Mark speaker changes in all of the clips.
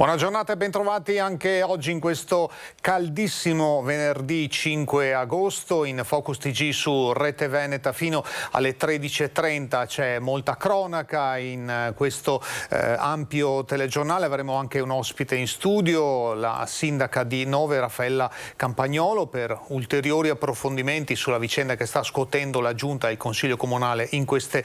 Speaker 1: Buona giornata e bentrovati anche oggi in questo caldissimo venerdì 5 agosto. In Focus TG su Rete Veneta fino alle 13:30 c'è molta cronaca in questo ampio telegiornale. Avremo anche un ospite in studio, la sindaca di Nove, Raffaella Campagnolo, per ulteriori approfondimenti sulla vicenda che sta scuotendo la Giunta e il Consiglio Comunale in queste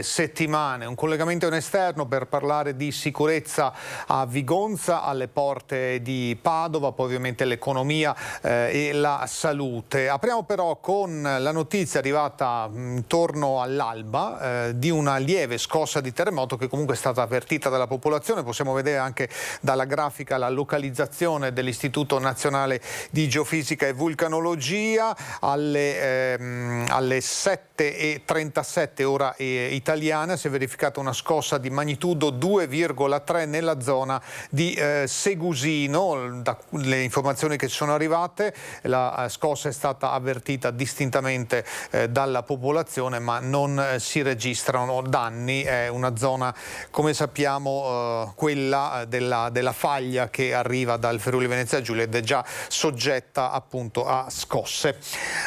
Speaker 1: settimane. Un collegamento in esterno per parlare di sicurezza a Vigonza, alle porte di Padova, poi ovviamente l'economia e la salute. Apriamo però con la notizia arrivata intorno all'alba di una lieve scossa di terremoto che comunque è stata avvertita dalla popolazione. Possiamo vedere anche dalla grafica la localizzazione dell'Istituto Nazionale di Geofisica e Vulcanologia alle 7:37 ora italiana. Si è verificata una scossa di magnitudo 2,3 nella zona di Segusino. Dalle informazioni che ci sono arrivate, la scossa è stata avvertita distintamente dalla popolazione, ma non si registrano danni. È una zona, come sappiamo, quella della faglia che arriva dal Friuli Venezia Giulia ed è già soggetta appunto a scosse.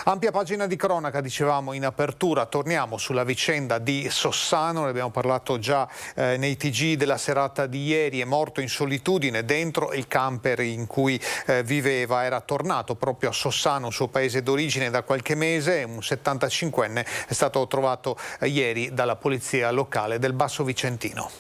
Speaker 1: Ampia pagina di cronaca, dicevamo in apertura. Torniamo sulla vicenda di Sossano, ne abbiamo parlato già nei TG della serata di ieri. È morto in solitudine dentro il camper in cui viveva. Era tornato proprio a Sossano, suo paese d'origine, da qualche mese. Un 75enne è stato trovato ieri dalla polizia locale del Basso Vicentino.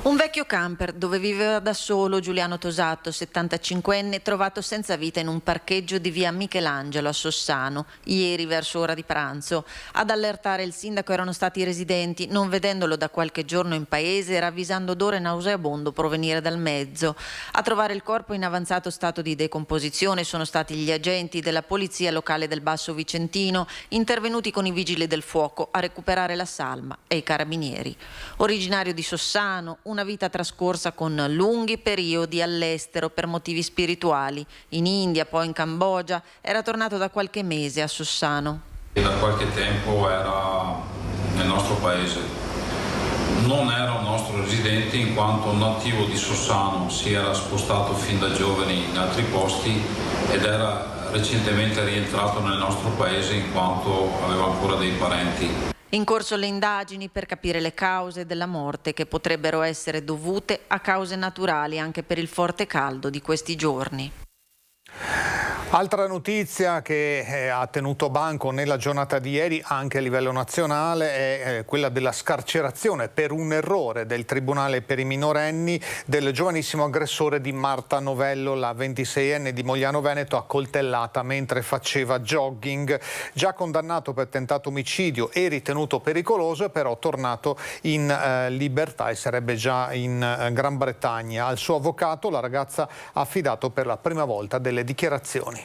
Speaker 2: Un vecchio camper dove viveva da solo Giuliano Tosato, 75enne, trovato senza vita in un parcheggio di via Michelangelo a Sossano, ieri verso ora di pranzo. Ad allertare il sindaco erano stati i residenti. Non vedendolo da qualche giorno in paese, ravvisando odore nauseabondo provenire dal mezzo. A trovare il corpo in avanzato stato di decomposizione sono stati gli agenti della polizia locale del Basso Vicentino, intervenuti con i vigili del fuoco a recuperare la salma, e i carabinieri. Originario di Sossano, una vita trascorsa con lunghi periodi all'estero per motivi spirituali, in India, poi in Cambogia, era tornato da qualche mese a Sossano.
Speaker 3: Da qualche tempo era nel nostro paese. Non era un nostro residente in quanto nativo di Sossano, si era spostato fin da giovane in altri posti ed era recentemente rientrato nel nostro paese in quanto aveva ancora dei parenti.
Speaker 2: In corso le indagini per capire le cause della morte, che potrebbero essere dovute a cause naturali anche per il forte caldo di questi giorni.
Speaker 1: Altra notizia che ha tenuto banco nella giornata di ieri anche a livello nazionale è quella della scarcerazione per un errore del Tribunale per i minorenni del giovanissimo aggressore di Marta Novello, la 26enne di Mogliano Veneto, accoltellata mentre faceva jogging. Già condannato per tentato omicidio e ritenuto pericoloso, è però tornato in libertà e sarebbe già in Gran Bretagna. Al suo avvocato la ragazza ha affidato per la prima volta delle dichiarazioni.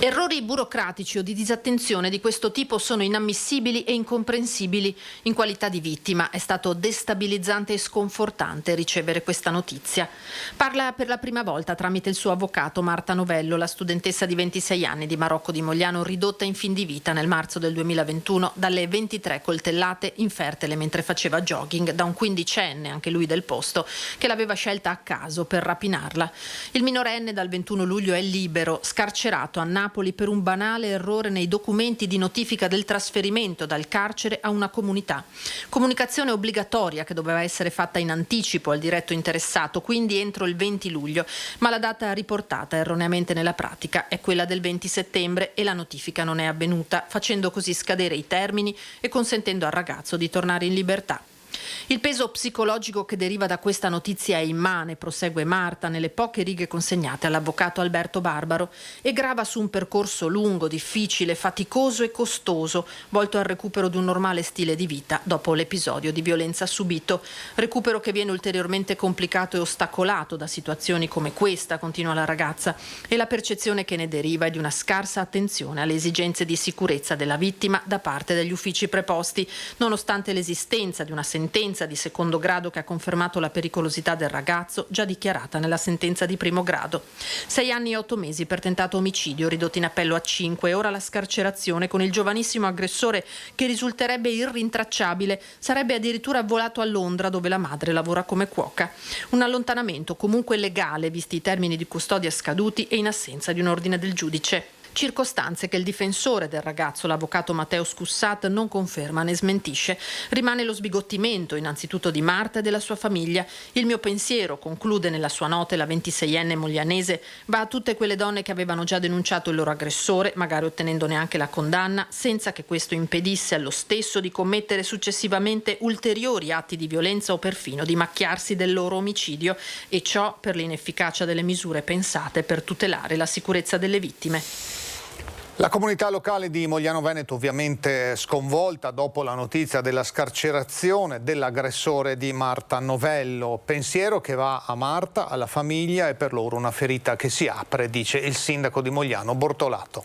Speaker 4: Errori burocratici o di disattenzione di questo tipo sono inammissibili e incomprensibili. In qualità di vittima è stato destabilizzante e sconfortante ricevere questa notizia. Parla per la prima volta tramite il suo avvocato Marta Novello, la studentessa di 26 anni di Marocco di Mogliano, ridotta in fin di vita nel marzo del 2021 dalle 23 coltellate infertele mentre faceva jogging da un quindicenne, anche lui del posto, che l'aveva scelta a caso per rapinarla. Il minorenne dal 21 luglio è libero, scarcerato a Napoli per un banale errore nei documenti di notifica del trasferimento dal carcere a una comunità. Comunicazione obbligatoria che doveva essere fatta in anticipo al diretto interessato, quindi entro il 20 luglio, ma la data riportata erroneamente nella pratica è quella del 20 settembre e la notifica non è avvenuta, facendo così scadere i termini e consentendo al ragazzo di tornare in libertà. Il peso psicologico che deriva da questa notizia è immane, prosegue Marta nelle poche righe consegnate all'avvocato Alberto Barbaro, e grava su un percorso lungo, difficile, faticoso e costoso, volto al recupero di un normale stile di vita dopo l'episodio di violenza subito. Recupero che viene ulteriormente complicato e ostacolato da situazioni come questa, continua la ragazza, e la percezione che ne deriva è di una scarsa attenzione alle esigenze di sicurezza della vittima da parte degli uffici preposti, nonostante l'esistenza di una sentenza sentenza di secondo grado che ha confermato la pericolosità del ragazzo, già dichiarata nella sentenza di primo grado. 6 anni e 8 mesi per tentato omicidio, ridotto in appello a 5, e ora la scarcerazione con il giovanissimo aggressore che risulterebbe irrintracciabile, sarebbe addirittura volato a Londra, dove la madre lavora come cuoca. Un allontanamento comunque legale, visti i termini di custodia scaduti e in assenza di un ordine del giudice. Circostanze che il difensore del ragazzo, l'avvocato Matteo Scussat, non conferma né smentisce. Rimane lo sbigottimento innanzitutto di Marta e della sua famiglia. Il mio pensiero, conclude nella sua nota la 26enne moglianese, va a tutte quelle donne che avevano già denunciato il loro aggressore, magari ottenendone anche la condanna, senza che questo impedisse allo stesso di commettere successivamente ulteriori atti di violenza o perfino di macchiarsi del loro omicidio, e ciò per l'inefficacia delle misure pensate per tutelare la sicurezza delle vittime.
Speaker 1: La comunità locale di Mogliano Veneto ovviamente sconvolta dopo la notizia della scarcerazione dell'aggressore di Marta Novello. Pensiero che va a Marta, alla famiglia, e per loro una ferita che si apre, dice il sindaco di Mogliano Bortolato.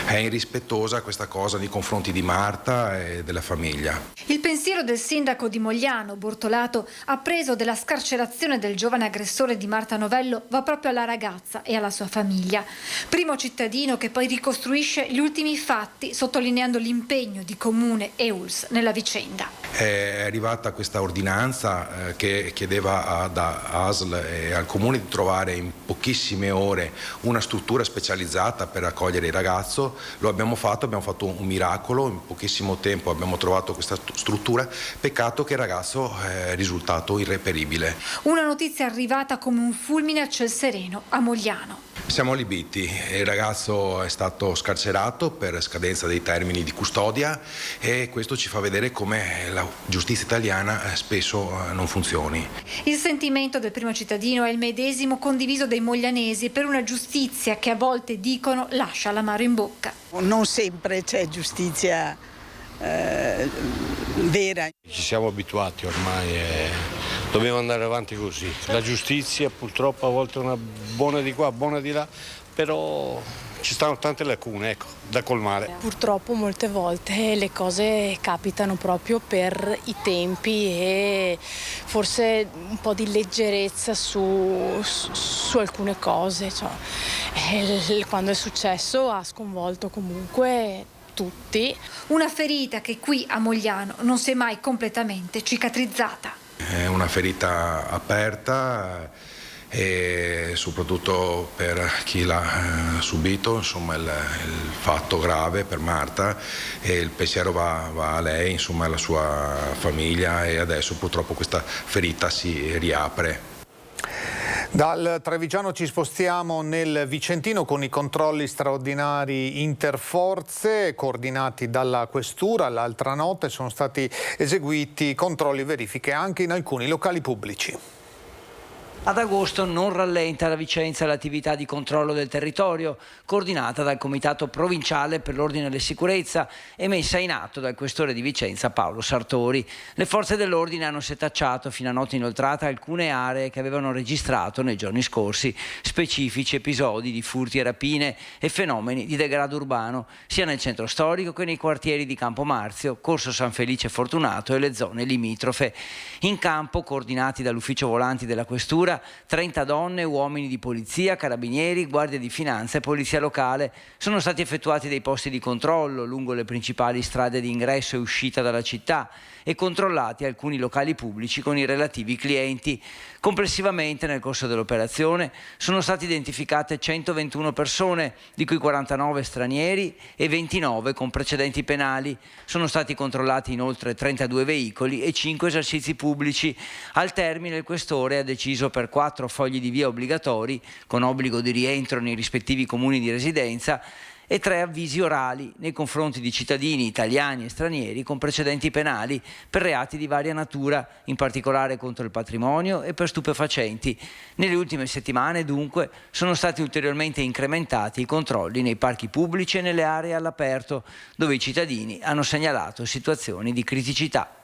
Speaker 5: È irrispettosa questa cosa nei confronti di Marta e della famiglia.
Speaker 6: Il pensiero del sindaco di Mogliano, Bortolato, appreso della scarcerazione del giovane aggressore di Marta Novello, va proprio alla ragazza e alla sua famiglia. Primo cittadino che poi ricostruisce gli ultimi fatti, sottolineando l'impegno di Comune e ULSS nella vicenda.
Speaker 5: È arrivata questa ordinanza che chiedeva ad ASL e al Comune di trovare in pochissime ore una struttura specializzata per accogliere il ragazzo. Lo abbiamo fatto un miracolo, in pochissimo tempo abbiamo trovato questa struttura, peccato che il ragazzo è risultato irreperibile.
Speaker 6: Una notizia arrivata come un fulmine a ciel sereno a Mogliano.
Speaker 5: Siamo allibiti, il ragazzo è stato scarcerato per scadenza dei termini di custodia e questo ci fa vedere come la giustizia italiana spesso non funzioni.
Speaker 6: Il sentimento del primo cittadino è il medesimo condiviso dai moglianesi per una giustizia che a volte dicono lascia l'amaro in bocca.
Speaker 7: Non sempre c'è giustizia vera.
Speaker 8: Ci siamo abituati ormai e dobbiamo andare avanti così. La giustizia purtroppo a volte è una buona di qua, buona di là, però ci stanno tante lacune, ecco, da colmare.
Speaker 9: Purtroppo molte volte le cose capitano proprio per i tempi e forse un po' di leggerezza su alcune cose. Quando è successo ha sconvolto comunque tutti.
Speaker 6: Una ferita che qui a Mogliano non si è mai completamente cicatrizzata.
Speaker 5: È una ferita aperta e soprattutto per chi l'ha subito, insomma il fatto grave per Marta, e il pensiero va a lei, insomma alla sua famiglia, e adesso purtroppo questa ferita si riapre.
Speaker 1: Dal Trevigiano ci spostiamo nel Vicentino con i controlli straordinari interforze coordinati dalla Questura. L'altra notte sono stati eseguiti controlli e verifiche anche in alcuni locali pubblici.
Speaker 10: Ad agosto non rallenta la Vicenza l'attività di controllo del territorio, coordinata dal Comitato Provinciale per l'Ordine e la Sicurezza e messa in atto dal Questore di Vicenza Paolo Sartori. Le forze dell'ordine hanno setacciato fino a notte inoltrata alcune aree che avevano registrato nei giorni scorsi specifici episodi di furti e rapine e fenomeni di degrado urbano, sia nel centro storico che nei quartieri di Campo Marzio, Corso San Felice Fortunato e le zone limitrofe. In campo, coordinati dall'Ufficio Volanti della Questura, 30 donne e uomini di polizia, carabinieri, guardia di finanza e polizia locale. Sono stati effettuati dei posti di controllo lungo le principali strade di ingresso e uscita dalla città e controllati alcuni locali pubblici con i relativi clienti. Complessivamente nel corso dell'operazione sono state identificate 121 persone, di cui 49 stranieri e 29 con precedenti penali. Sono stati controllati inoltre 32 veicoli e 5 esercizi pubblici. Al termine il Questore ha deciso per 4 fogli di via obbligatori, con obbligo di rientro nei rispettivi comuni di residenza, e 3 avvisi orali nei confronti di cittadini italiani e stranieri con precedenti penali per reati di varia natura, in particolare contro il patrimonio e per stupefacenti. Nelle ultime settimane, dunque, sono stati ulteriormente incrementati i controlli nei parchi pubblici e nelle aree all'aperto, dove i cittadini hanno segnalato situazioni di criticità.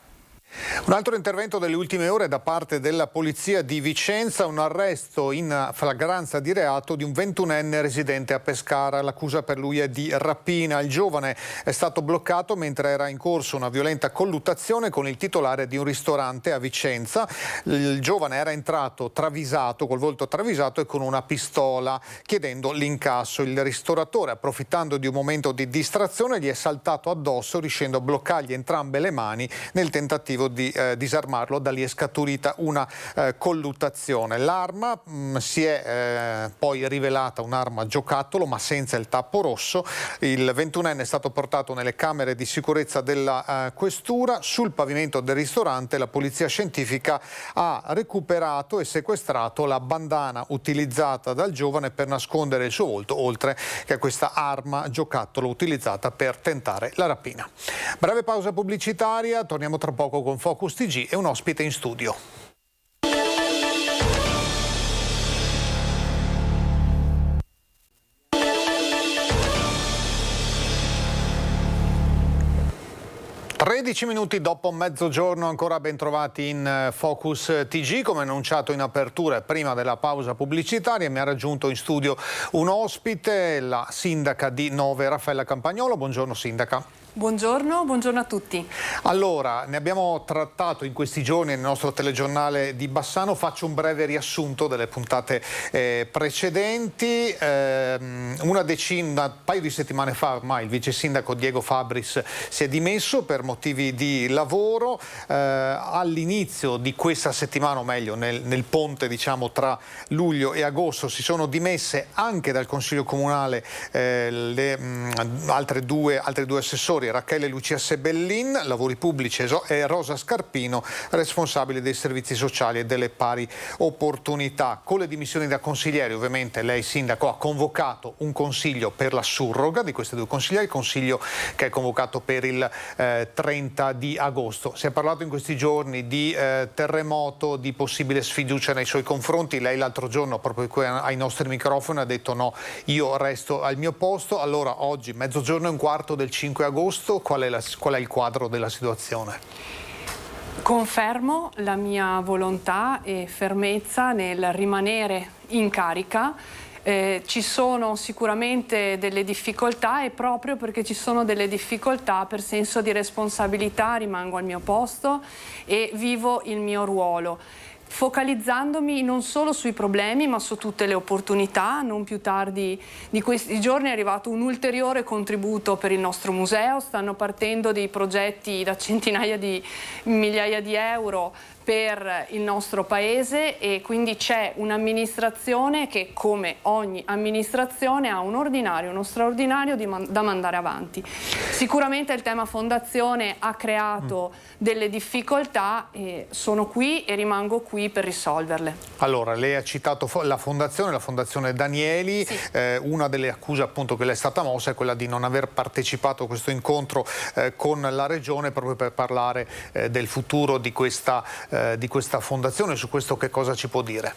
Speaker 1: Un altro intervento delle ultime ore da parte della polizia di Vicenza, un arresto in flagranza di reato di un 21enne residente a Pescara. L'accusa per lui è di rapina. Il giovane è stato bloccato mentre era in corso una violenta colluttazione con il titolare di un ristorante a Vicenza. Il giovane era entrato travisato, col volto travisato e con una pistola, chiedendo l'incasso. Il ristoratore, approfittando di un momento di distrazione, gli è saltato addosso, riuscendo a bloccargli entrambe le mani nel tentativo di disarmarlo. Da lì è scaturita una colluttazione. L'arma si è poi rivelata un'arma giocattolo, ma senza il tappo rosso. Il 21enne è stato portato nelle camere di sicurezza della questura. Sul pavimento del ristorante la polizia scientifica ha recuperato e sequestrato la bandana utilizzata dal giovane per nascondere il suo volto, oltre che a questa arma giocattolo utilizzata per tentare la rapina. Breve pausa pubblicitaria, torniamo tra poco con Focus TG e un ospite in studio. Minuti dopo mezzogiorno, ancora ben trovati in Focus TG. Come annunciato in apertura e prima della pausa pubblicitaria, mi ha raggiunto in studio un ospite, la sindaca di Nove, Raffaella Campagnolo. Buongiorno sindaca.
Speaker 11: Buongiorno, buongiorno a tutti.
Speaker 1: Allora, ne abbiamo trattato in questi giorni nel nostro telegiornale di Bassano. Faccio un breve riassunto delle puntate precedenti. Un paio di settimane fa ormai il vice sindaco Diego Fabris si è dimesso per motivi di lavoro. All'inizio di questa settimana, o meglio nel ponte diciamo tra luglio e agosto, si sono dimesse anche dal Consiglio Comunale altre due assessori, Rachele Lucia Sebellin, lavori pubblici, e Rosa Scarpino, responsabile dei servizi sociali e delle pari opportunità. Con le dimissioni da consiglieri, ovviamente lei sindaco ha convocato un consiglio per la surroga di questi due consiglieri, il consiglio che è convocato per il 30 di agosto. Si è parlato in questi giorni di terremoto, di possibile sfiducia nei suoi confronti. Lei l'altro giorno, proprio qui ai nostri microfoni, ha detto no, io resto al mio posto. Allora oggi, mezzogiorno e un quarto del 5 agosto, qual è il quadro della situazione?
Speaker 11: Confermo la mia volontà e fermezza nel rimanere in carica. Ci sono sicuramente delle difficoltà e proprio perché ci sono delle difficoltà, per senso di responsabilità rimango al mio posto e vivo il mio ruolo, focalizzandomi non solo sui problemi ma su tutte le opportunità. Non più tardi di questi giorni è arrivato un ulteriore contributo per il nostro museo, stanno partendo dei progetti da centinaia di migliaia di euro per il nostro paese e quindi c'è un'amministrazione che, come ogni amministrazione, ha un ordinario, uno straordinario da mandare avanti. Sicuramente il tema fondazione ha creato delle difficoltà e sono qui e rimango qui per risolverle. Allora, lei ha citato la fondazione Danieli, sì.
Speaker 1: Una delle accuse appunto che le è stata mossa è quella di non aver partecipato a questo incontro con la Regione proprio per parlare del futuro di questa fondazione. Su questo che cosa ci può dire?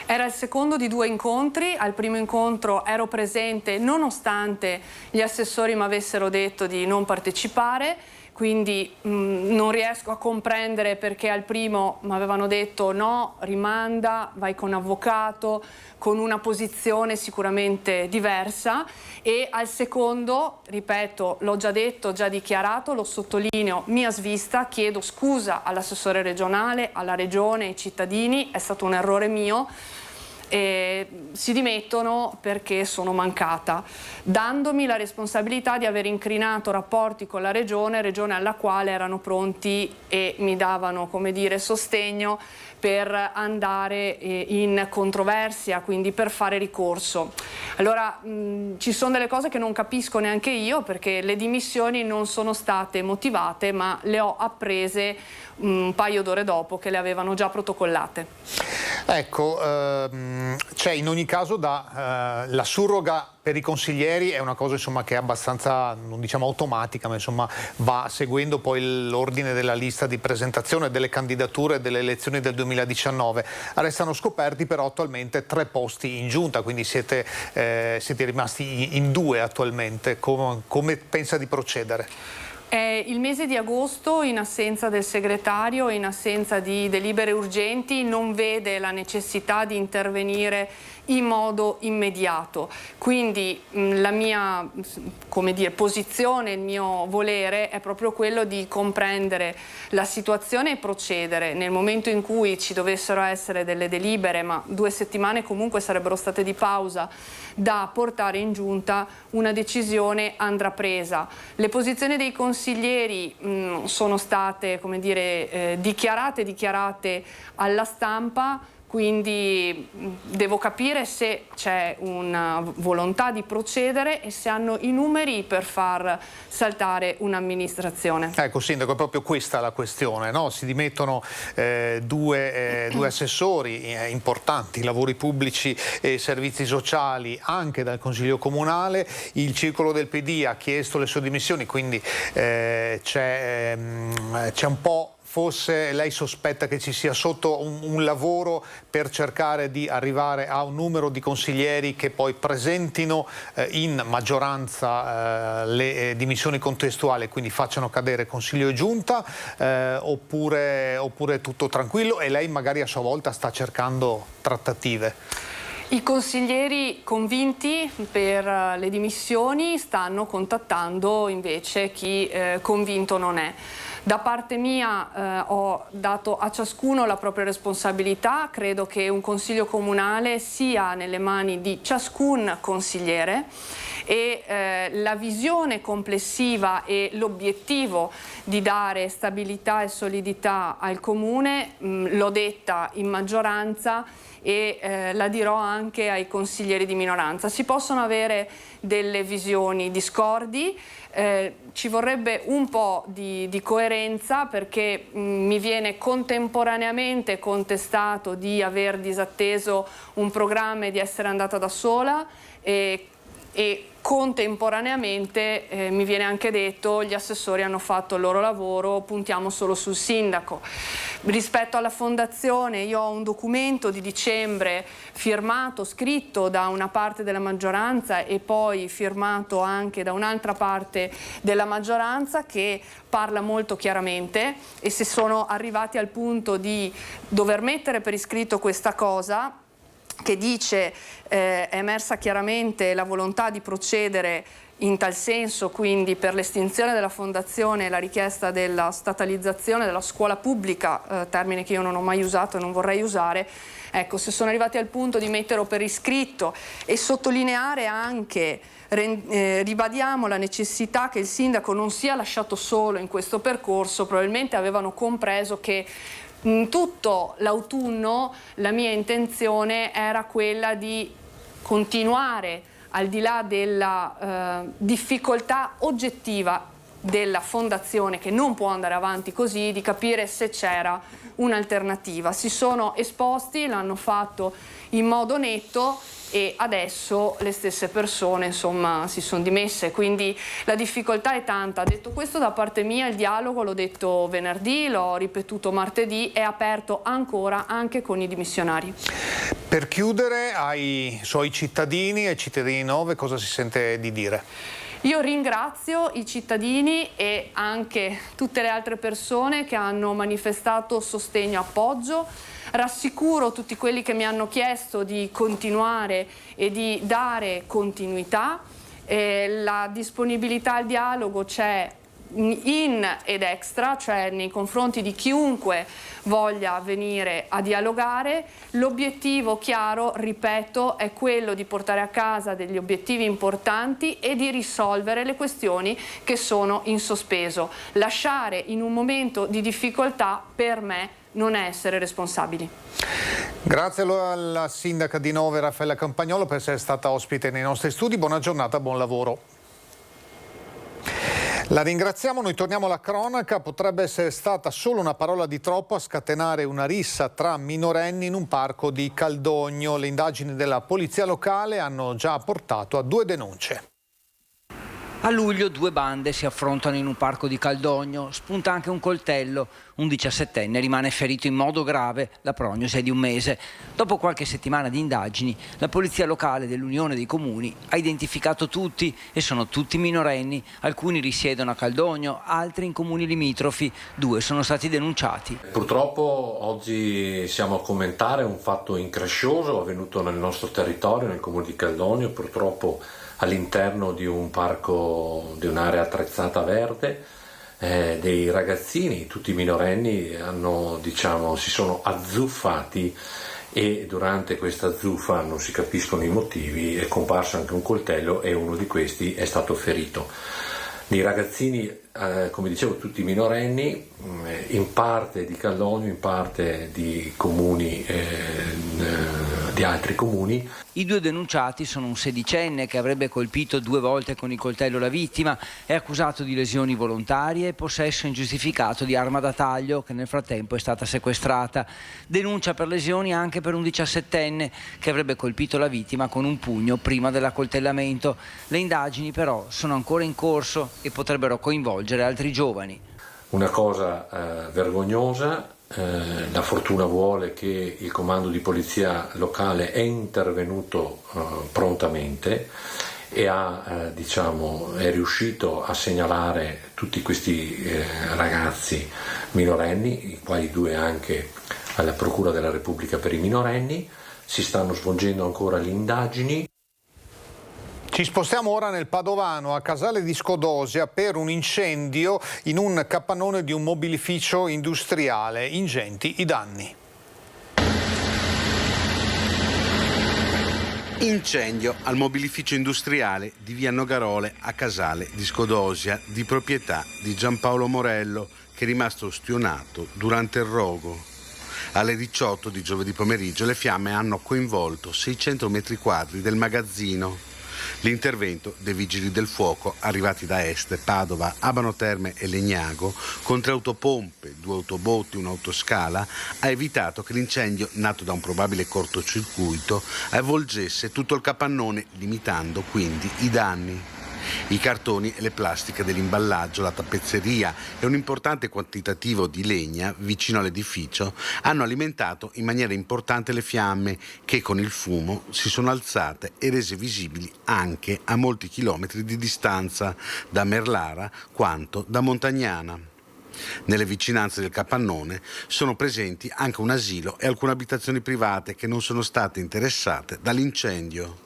Speaker 11: Era il secondo di 2 incontri. Al primo incontro ero presente nonostante gli assessori mi avessero detto di non partecipare, quindi non riesco a comprendere perché al primo mi avevano detto no, rimanda, vai con avvocato, con una posizione sicuramente diversa, e al secondo, ripeto, l'ho già detto, già dichiarato, lo sottolineo, mia svista, chiedo scusa all'assessore regionale, alla regione, ai cittadini, è stato un errore mio. Si dimettono perché sono mancata, dandomi la responsabilità di aver incrinato rapporti con la regione alla quale erano pronti e mi davano, come dire, sostegno per andare in controversia, quindi per fare ricorso. Allora ci sono delle cose che non capisco neanche io, perché le dimissioni non sono state motivate, ma le ho apprese un paio d'ore dopo che le avevano già protocollate.
Speaker 1: Ecco, c'è in ogni caso la surroga per i consiglieri è una cosa insomma che è abbastanza, non diciamo automatica, ma insomma va seguendo poi l'ordine della lista di presentazione delle candidature delle elezioni del 2019. Restano scoperti però attualmente 3 posti in giunta, quindi siete rimasti in 2 attualmente. Come pensa di procedere?
Speaker 11: È il mese di agosto, in assenza del segretario, in assenza di delibere urgenti, non vede la necessità di intervenire in modo immediato. Quindi la mia, posizione, il mio volere è proprio quello di comprendere la situazione e procedere. Nel momento in cui ci dovessero essere delle delibere, ma 2 settimane comunque sarebbero state di pausa, da portare in giunta, una decisione andrà presa. Le posizioni dei consiglieri sono state, dichiarate alla stampa. Quindi devo capire se c'è una volontà di procedere e se hanno i numeri per far saltare un'amministrazione.
Speaker 1: Ecco, Sindaco, è proprio questa la questione, no? Si dimettono due assessori importanti, lavori pubblici e servizi sociali, anche dal Consiglio Comunale. Il Circolo del PD ha chiesto le sue dimissioni, quindi c'è un po'. Forse lei sospetta che ci sia sotto un lavoro per cercare di arrivare a un numero di consiglieri che poi presentino in maggioranza le dimissioni contestuali, quindi facciano cadere Consiglio e Giunta, oppure tutto tranquillo e lei magari a sua volta sta cercando trattative?
Speaker 11: I consiglieri convinti per le dimissioni stanno contattando invece chi convinto non è. Da parte mia ho dato a ciascuno la propria responsabilità, credo che un consiglio comunale sia nelle mani di ciascun consigliere e la visione complessiva e l'obiettivo di dare stabilità e solidità al comune l'ho detta in maggioranza e la dirò anche ai consiglieri di minoranza. Si possono avere delle visioni discordi, ci vorrebbe un po' di coerenza perché mi viene contemporaneamente contestato di aver disatteso un programma e di essere andata da sola e contemporaneamente mi viene anche detto gli assessori hanno fatto il loro lavoro, puntiamo solo sul sindaco. Rispetto alla fondazione io ho un documento di dicembre firmato, scritto da una parte della maggioranza e poi firmato anche da un'altra parte della maggioranza che parla molto chiaramente e se sono arrivati al punto di dover mettere per iscritto questa cosa che dice è emersa chiaramente la volontà di procedere in tal senso, quindi per l'estinzione della fondazione e la richiesta della statalizzazione della scuola pubblica, termine che io non ho mai usato e non vorrei usare. Ecco, se sono arrivati al punto di metterlo per iscritto e sottolineare anche, ribadiamo la necessità che il sindaco non sia lasciato solo in questo percorso, probabilmente avevano compreso che tutto l'autunno la mia intenzione era quella di continuare al di là della difficoltà oggettiva della fondazione che non può andare avanti così, di capire se c'era un'alternativa. Si sono esposti, l'hanno fatto in modo netto e adesso le stesse persone insomma si sono dimesse, quindi la difficoltà è tanta. Detto questo, da parte mia il dialogo, l'ho detto venerdì, l'ho ripetuto martedì, è aperto ancora anche con i dimissionari.
Speaker 1: Per chiudere, ai suoi cittadini e cittadini 9 cosa si sente di dire?
Speaker 11: Io ringrazio i cittadini e anche tutte le altre persone che hanno manifestato sostegno e appoggio. Rassicuro tutti quelli che mi hanno chiesto di continuare e di dare continuità. La disponibilità al dialogo c'è in ed extra, cioè nei confronti di chiunque voglia venire a dialogare. L'obiettivo chiaro, ripeto, è quello di portare a casa degli obiettivi importanti e di risolvere le questioni che sono in sospeso. Lasciare in un momento di difficoltà per me non è essere responsabili.
Speaker 1: Grazie allora alla sindaca di Nove Raffaella Campagnolo per essere stata ospite nei nostri studi. Buona giornata, buon lavoro. La ringraziamo, noi torniamo alla cronaca. Potrebbe essere stata solo una parola di troppo a scatenare una rissa tra minorenni in un parco di Caldogno. Le indagini della polizia locale hanno già portato a 2 denunce.
Speaker 10: A luglio 2 bande si affrontano in un parco di Caldogno, spunta anche un coltello. Un 17enne rimane ferito in modo grave, la prognosi è di 1 mese. Dopo qualche settimana di indagini, la polizia locale dell'Unione dei Comuni ha identificato tutti e sono tutti minorenni. Alcuni risiedono a Caldogno, altri in comuni limitrofi. 2 sono stati denunciati.
Speaker 12: Purtroppo oggi siamo a commentare un fatto increscioso avvenuto nel nostro territorio, nel comune di Caldogno, purtroppo all'interno di un parco, di un'area attrezzata verde. Dei ragazzini, tutti minorenni, si sono azzuffati e durante questa zuffa, non si capiscono i motivi, è comparso anche un coltello e uno di questi è stato ferito. Dei ragazzini, come dicevo, tutti minorenni, in parte di Caldogno, in parte di comuni, di altri comuni.
Speaker 10: I 2 denunciati sono un 16enne che avrebbe colpito 2 volte con il coltello la vittima, è accusato di lesioni volontarie e possesso ingiustificato di arma da taglio che nel frattempo è stata sequestrata. Denuncia per lesioni anche per un 17enne che avrebbe colpito la vittima con un pugno prima dell'accoltellamento. Le indagini però sono ancora in corso e potrebbero coinvolgere altri giovani.
Speaker 12: Una cosa vergognosa. La fortuna vuole che il comando di polizia locale è intervenuto prontamente e è riuscito a segnalare tutti questi ragazzi minorenni, i quali 2 anche alla Procura della Repubblica per i minorenni. Si stanno svolgendo ancora le indagini.
Speaker 1: Ci spostiamo ora nel Padovano, a Casale di Scodosia, per un incendio in un capannone di un mobilificio industriale. Ingenti i danni.
Speaker 13: Incendio al mobilificio industriale di via Nogarole a Casale di Scodosia, di proprietà di Giampaolo Morello, che è rimasto ustionato durante il rogo. Alle 18 di giovedì pomeriggio le fiamme hanno coinvolto 600 metri quadri del magazzino. L'intervento dei vigili del fuoco arrivati da Este, Padova, Abano Terme e Legnago con 3 autopompe, 2 autobotti, un'autoscala ha evitato che l'incendio, nato da un probabile cortocircuito, avvolgesse tutto il capannone, limitando quindi i danni. I cartoni e le plastiche dell'imballaggio, la tappezzeria e un importante quantitativo di legna vicino all'edificio hanno alimentato in maniera importante le fiamme che con il fumo si sono alzate e rese visibili anche a molti chilometri di distanza da Merlara quanto da Montagnana. Nelle vicinanze del capannone sono presenti anche un asilo e alcune abitazioni private che non sono state interessate dall'incendio.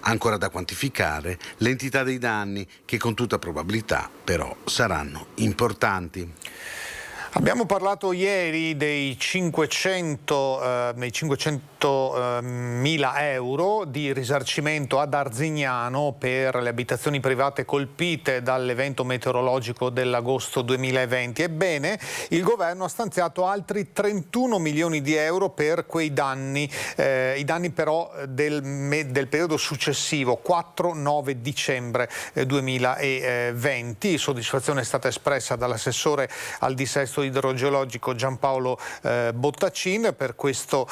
Speaker 13: Ancora da quantificare l'entità dei danni che con tutta probabilità però saranno importanti.
Speaker 1: Abbiamo parlato ieri dei 500.000 euro di risarcimento ad Arzignano per le abitazioni private colpite dall'evento meteorologico dell'agosto 2020. Ebbene, il governo ha stanziato altri 31 milioni di euro per quei danni, i danni però del periodo successivo, 4-9 dicembre 2020. Soddisfazione è stata espressa dall'assessore al dissesto idrogeologico Giampaolo Bottacin per questo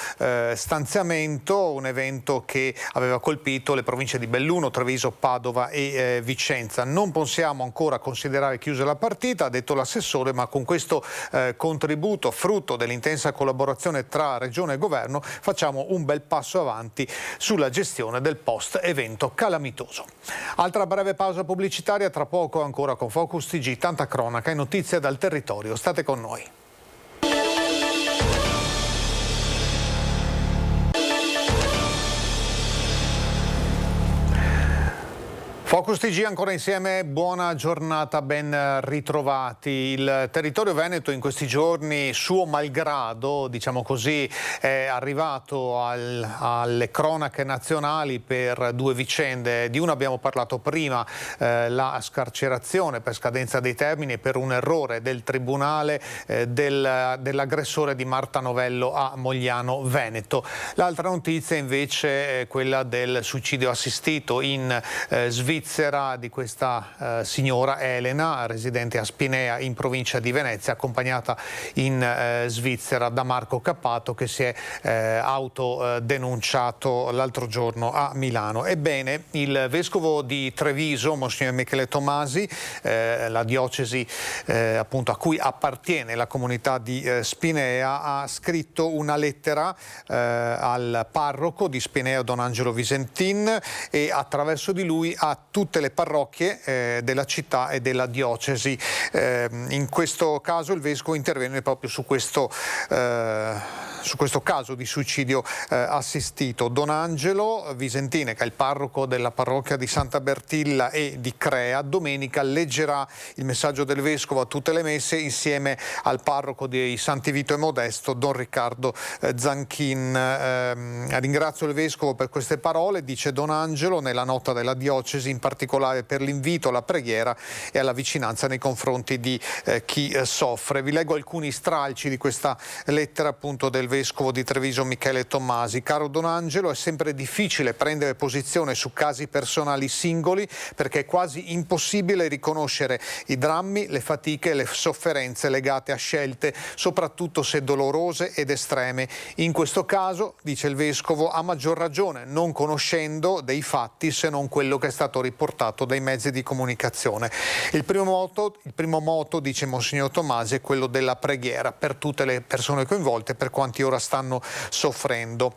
Speaker 1: stanziamento, un evento che aveva colpito le province di Belluno, Treviso, Padova e Vicenza. Non possiamo ancora considerare chiusa la partita, ha detto l'assessore, ma con questo contributo, frutto dell'intensa collaborazione tra Regione e Governo, facciamo un bel passo avanti sulla gestione del post-evento calamitoso. Altra breve pausa pubblicitaria, tra poco ancora con Focus TG, tanta cronaca e notizie dal territorio. State con noi. Focus TG ancora insieme, buona giornata, ben ritrovati. Il territorio veneto in questi giorni, suo malgrado, diciamo così, è arrivato alle cronache nazionali per 2 vicende. Di una abbiamo parlato prima, la scarcerazione per scadenza dei termini per un errore del tribunale dell'aggressore di Marta Novello a Mogliano Veneto. L'altra notizia invece è quella del suicidio assistito in Svizzera. svizzera di questa signora Elena, residente a Spinea in provincia di Venezia, accompagnata in Svizzera da Marco Cappato, che si è autodenunciato l'altro giorno a Milano. Ebbene, il vescovo di Treviso, Monsignor Michele Tommasi, la diocesi appunto a cui appartiene la comunità di Spinea, ha scritto una lettera al parroco di Spinea, Don Angelo Visentin, e attraverso di lui a tutte le parrocchie della città e della diocesi. In questo caso il vescovo interviene proprio su questo caso di suicidio assistito. Don Angelo Visentin, che è il parroco della parrocchia di Santa Bertilla e di Crea, domenica leggerà il messaggio del vescovo a tutte le messe insieme al parroco dei Santi Vito e Modesto, Don Riccardo Zanchin. Ringrazio il vescovo per queste parole, dice Don Angelo, nella nota della diocesi, in particolare per l'invito alla preghiera e alla vicinanza nei confronti di chi soffre. Vi leggo alcuni stralci di questa lettera appunto del vescovo di Treviso Michele Tommasi. Caro Don Angelo, è sempre difficile prendere posizione su casi personali singoli perché è quasi impossibile riconoscere i drammi, le fatiche e le sofferenze legate a scelte, soprattutto se dolorose ed estreme. In questo caso, dice il vescovo, a maggior ragione, non conoscendo dei fatti se non quello che è stato riportato dai mezzi di comunicazione. Il primo moto, dice Monsignor Tommasi, è quello della preghiera per tutte le persone coinvolte, per quanti ora stanno soffrendo.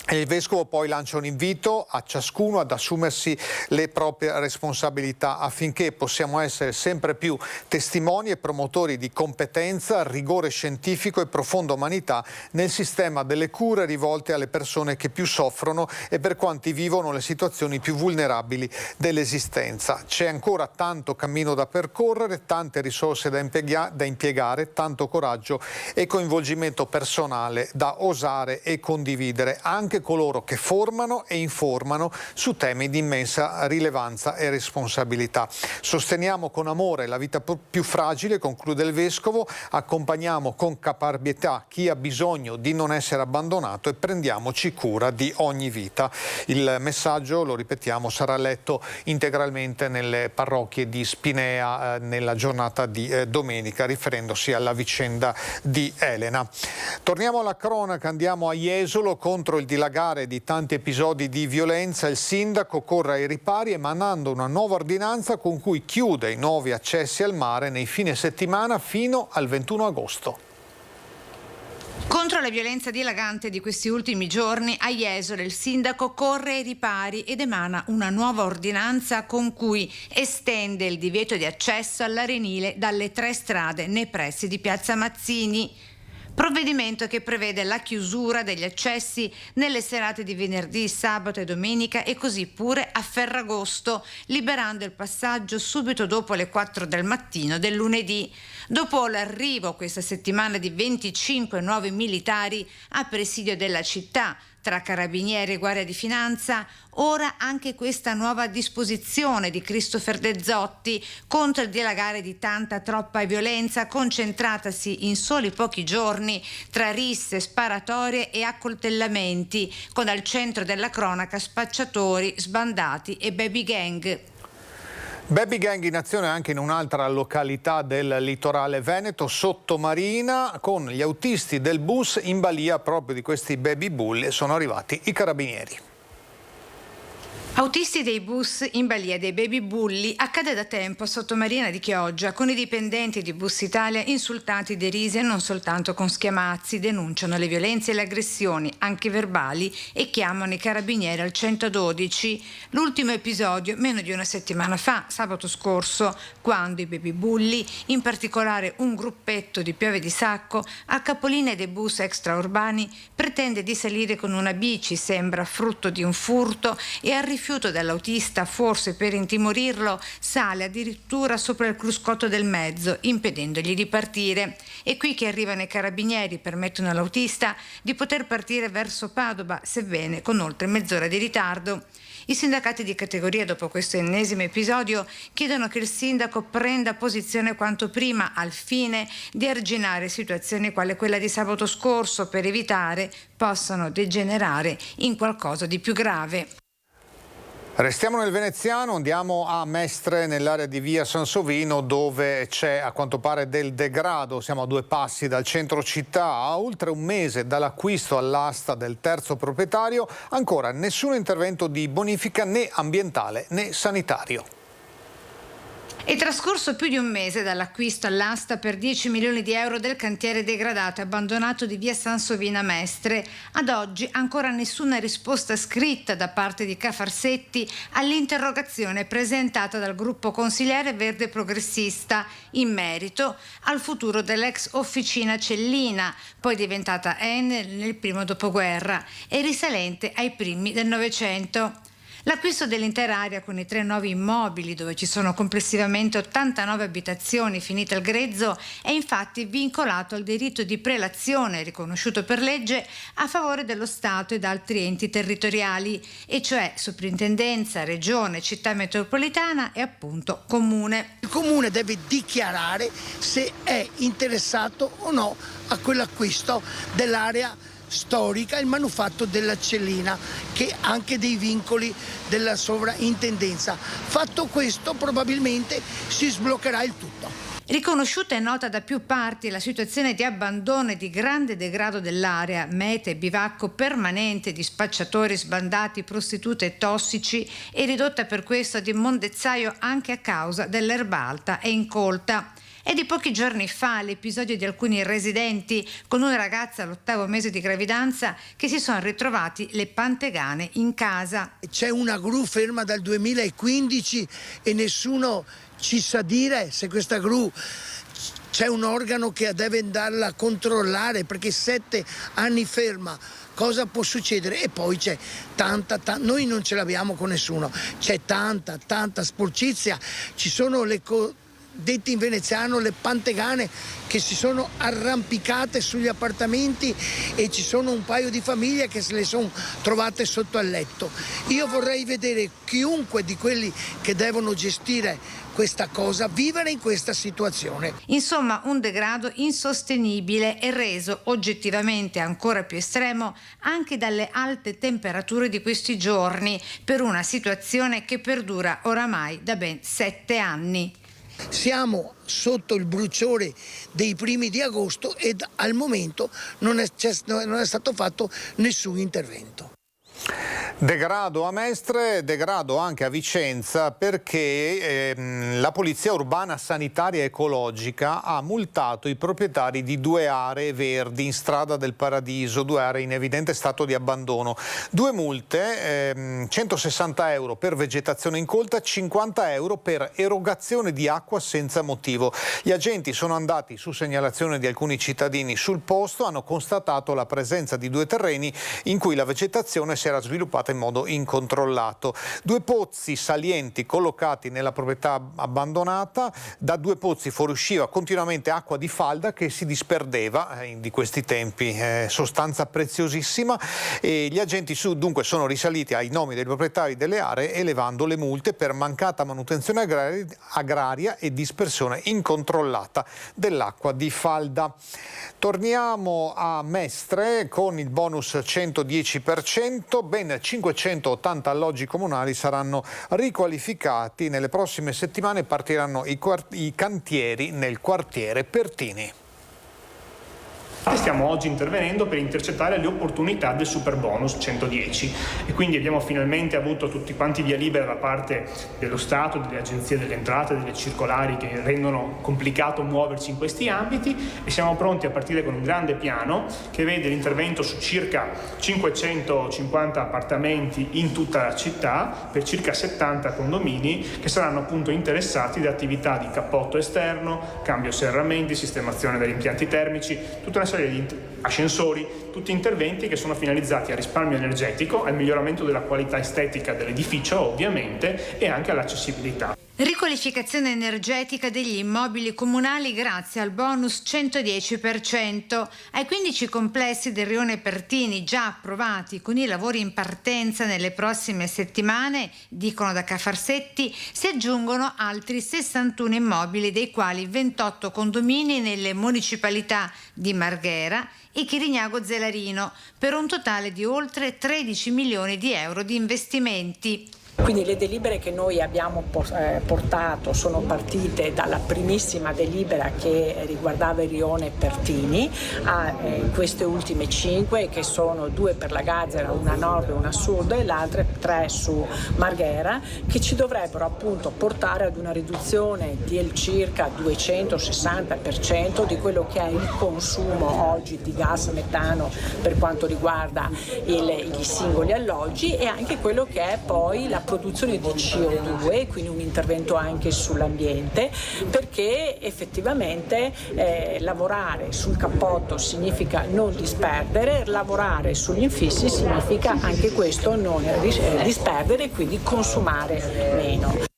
Speaker 1: E il vescovo poi lancia un invito a ciascuno ad assumersi le proprie responsabilità affinché possiamo essere sempre più testimoni e promotori di competenza, rigore scientifico e profonda umanità nel sistema delle cure rivolte alle persone che più soffrono e per quanti vivono le situazioni più vulnerabili dell'esistenza. C'è ancora tanto cammino da percorrere, tante risorse da impiegare, tanto coraggio e coinvolgimento personale da osare e condividere, anche coloro che formano e informano su temi di immensa rilevanza e responsabilità. Sosteniamo con amore la vita più fragile, conclude il vescovo, accompagniamo con caparbietà chi ha bisogno di non essere abbandonato e prendiamoci cura di ogni vita. Il messaggio, lo ripetiamo, sarà letto integralmente nelle parrocchie di Spinea nella giornata di domenica, riferendosi alla vicenda di Elena. Torniamo alla cronaca, andiamo a Jesolo. Contro il dilagare di tanti episodi di violenza, il sindaco corre ai ripari emanando una nuova ordinanza con cui chiude i nuovi accessi al mare nei fine settimana fino al 21 agosto.
Speaker 14: Contro la violenza dilagante di questi ultimi giorni, a Jesolo il sindaco corre ai ripari ed emana una nuova ordinanza con cui estende il divieto di accesso all'arenile dalle 3 strade nei pressi di Piazza Mazzini. Provvedimento che prevede la chiusura degli accessi nelle serate di venerdì, sabato e domenica e così pure a Ferragosto, liberando il passaggio subito dopo le 4 del mattino del lunedì. Dopo l'arrivo questa settimana di 25 nuovi militari a presidio della città, tra carabinieri e guardia di finanza, ora anche questa nuova disposizione di Christopher De Zotti contro il dilagare di tanta troppa violenza concentratasi in soli pochi giorni tra risse, sparatorie e accoltellamenti, con al centro della cronaca spacciatori, sbandati e baby gang.
Speaker 1: Baby gang in azione anche in un'altra località del litorale veneto, Sottomarina, con gli autisti del bus in balia proprio di questi baby bulli. Sono arrivati i carabinieri.
Speaker 14: Autisti dei bus in balia dei baby bulli accade da tempo a Sottomarina di Chioggia, con i dipendenti di Bus Italia insultati, derisi e non soltanto con schiamazzi, denunciano le violenze e le aggressioni, anche verbali, e chiamano i carabinieri al 112. L'ultimo episodio meno di una settimana fa, sabato scorso, quando i baby bulli, in particolare un gruppetto di Piave di Sacco, a capolinea dei bus extraurbani, pretende di salire con una bici, sembra frutto di un furto, e al rifiuto dell'autista, forse per intimorirlo, sale addirittura sopra il cruscotto del mezzo, impedendogli di partire. È qui che arrivano i carabinieri, permettono all'autista di poter partire verso Padova, sebbene con oltre mezz'ora di ritardo. I sindacati di categoria, dopo questo ennesimo episodio, chiedono che il sindaco prenda posizione quanto prima al fine di arginare situazioni quale quella di sabato scorso, per evitare possano degenerare in qualcosa di più grave.
Speaker 1: Restiamo nel veneziano, andiamo a Mestre nell'area di via Sansovino dove c'è a quanto pare del degrado. Siamo a 2 passi dal centro città, a oltre un mese dall'acquisto all'asta del terzo proprietario, ancora nessun intervento di bonifica né ambientale né sanitario.
Speaker 14: È trascorso più di un mese dall'acquisto all'asta per 10 milioni di euro del cantiere degradato e abbandonato di via Sansovino a Mestre. Ad oggi ancora nessuna risposta scritta da parte di Cafarsetti all'interrogazione presentata dal gruppo consigliere verde progressista in merito al futuro dell'ex officina Cellina, poi diventata Enel nel primo dopoguerra e risalente ai primi del Novecento. L'acquisto dell'intera area con i 3 nuovi immobili, dove ci sono complessivamente 89 abitazioni finite al grezzo, è infatti vincolato al diritto di prelazione riconosciuto per legge a favore dello Stato ed altri enti territoriali, e cioè Soprintendenza, Regione, Città Metropolitana e appunto Comune.
Speaker 15: Il Comune deve dichiarare se è interessato o no a quell'acquisto dell'area storica, il manufatto della Cellina, che ha anche dei vincoli della sovrintendenza. Fatto questo, probabilmente si sbloccherà il tutto.
Speaker 14: Riconosciuta e nota da più parti la situazione di abbandono e di grande degrado dell'area, mete e bivacco permanente di spacciatori sbandati, prostitute e tossici, e ridotta per questo ad immondezzaio anche a causa dell'erba alta e incolta. È di pochi giorni fa l'episodio di alcuni residenti con una ragazza all'8° mese di gravidanza che si sono ritrovati le pantegane in casa.
Speaker 15: C'è una gru ferma dal 2015 e nessuno ci sa dire se questa gru c'è un organo che deve andarla a controllare, perché 7 anni ferma. Cosa può succedere? E poi c'è tanta, noi non ce l'abbiamo con nessuno, c'è tanta sporcizia, ci sono detti in veneziano le pantegane che si sono arrampicate sugli appartamenti e ci sono un paio di famiglie che se le sono trovate sotto al letto. Io vorrei vedere chiunque di quelli che devono gestire questa cosa vivere in questa situazione.
Speaker 14: Insomma, un degrado insostenibile e reso oggettivamente ancora più estremo anche dalle alte temperature di questi giorni, per una situazione che perdura oramai da ben 7 anni.
Speaker 15: Siamo sotto il bruciore dei primi di agosto ed al momento non è stato fatto nessun intervento.
Speaker 1: Degrado a Mestre, degrado anche a Vicenza, perché la Polizia Urbana Sanitaria Ecologica ha multato i proprietari di 2 aree verdi in Strada del Paradiso, 2 aree in evidente stato di abbandono. 2 multe, 160 euro per vegetazione incolta, 50 euro per erogazione di acqua senza motivo. Gli agenti sono andati su segnalazione di alcuni cittadini sul posto, hanno constatato la presenza di 2 terreni in cui la vegetazione si era sviluppata in modo incontrollato. 2 pozzi salienti collocati nella proprietà abbandonata, da 2 pozzi fuoriusciva continuamente acqua di falda che si disperdeva di questi tempi, sostanza preziosissima, e gli agenti dunque sono risaliti ai nomi dei proprietari delle aree elevando le multe per mancata manutenzione agraria e dispersione incontrollata dell'acqua di falda. Torniamo a Mestre con il bonus 110%, ben 580 alloggi comunali saranno riqualificati. Nelle prossime settimane partiranno i cantieri nel quartiere Pertini.
Speaker 16: Stiamo oggi intervenendo per intercettare le opportunità del super bonus 110 e quindi abbiamo finalmente avuto tutti quanti via libera da parte dello Stato, delle agenzie delle entrate, delle circolari che rendono complicato muoverci in questi ambiti, e siamo pronti a partire con un grande piano che vede l'intervento su circa 550 appartamenti in tutta la città per circa 70 condomini che saranno appunto interessati da attività di cappotto esterno, cambio serramenti, sistemazione degli impianti termici, tutta una serie di ascensori, tutti interventi che sono finalizzati al risparmio energetico, al miglioramento della qualità estetica dell'edificio ovviamente e anche all'accessibilità.
Speaker 14: Riqualificazione energetica degli immobili comunali grazie al bonus 110%. Ai 15 complessi del rione Pertini già approvati con i lavori in partenza nelle prossime settimane, dicono da Cafarsetti, si aggiungono altri 61 immobili, dei quali 28 condomini nelle municipalità di Marghera e Chirignago Zelarino, per un totale di oltre 13 milioni di euro di investimenti.
Speaker 17: Quindi le delibere che noi abbiamo portato sono partite dalla primissima delibera che riguardava il rione Pertini a queste ultime 5, che sono 2 per la Gazzera, una a nord e una a sud, e le altre 3 su Marghera, che ci dovrebbero appunto portare ad una riduzione del circa 260% di quello che è il consumo oggi di gas metano per quanto riguarda i singoli alloggi, e anche quello che è poi la produzione di CO2, quindi un intervento anche sull'ambiente, perché effettivamente lavorare sul cappotto significa non disperdere, lavorare sugli infissi significa anche questo non disperdere e quindi consumare meno.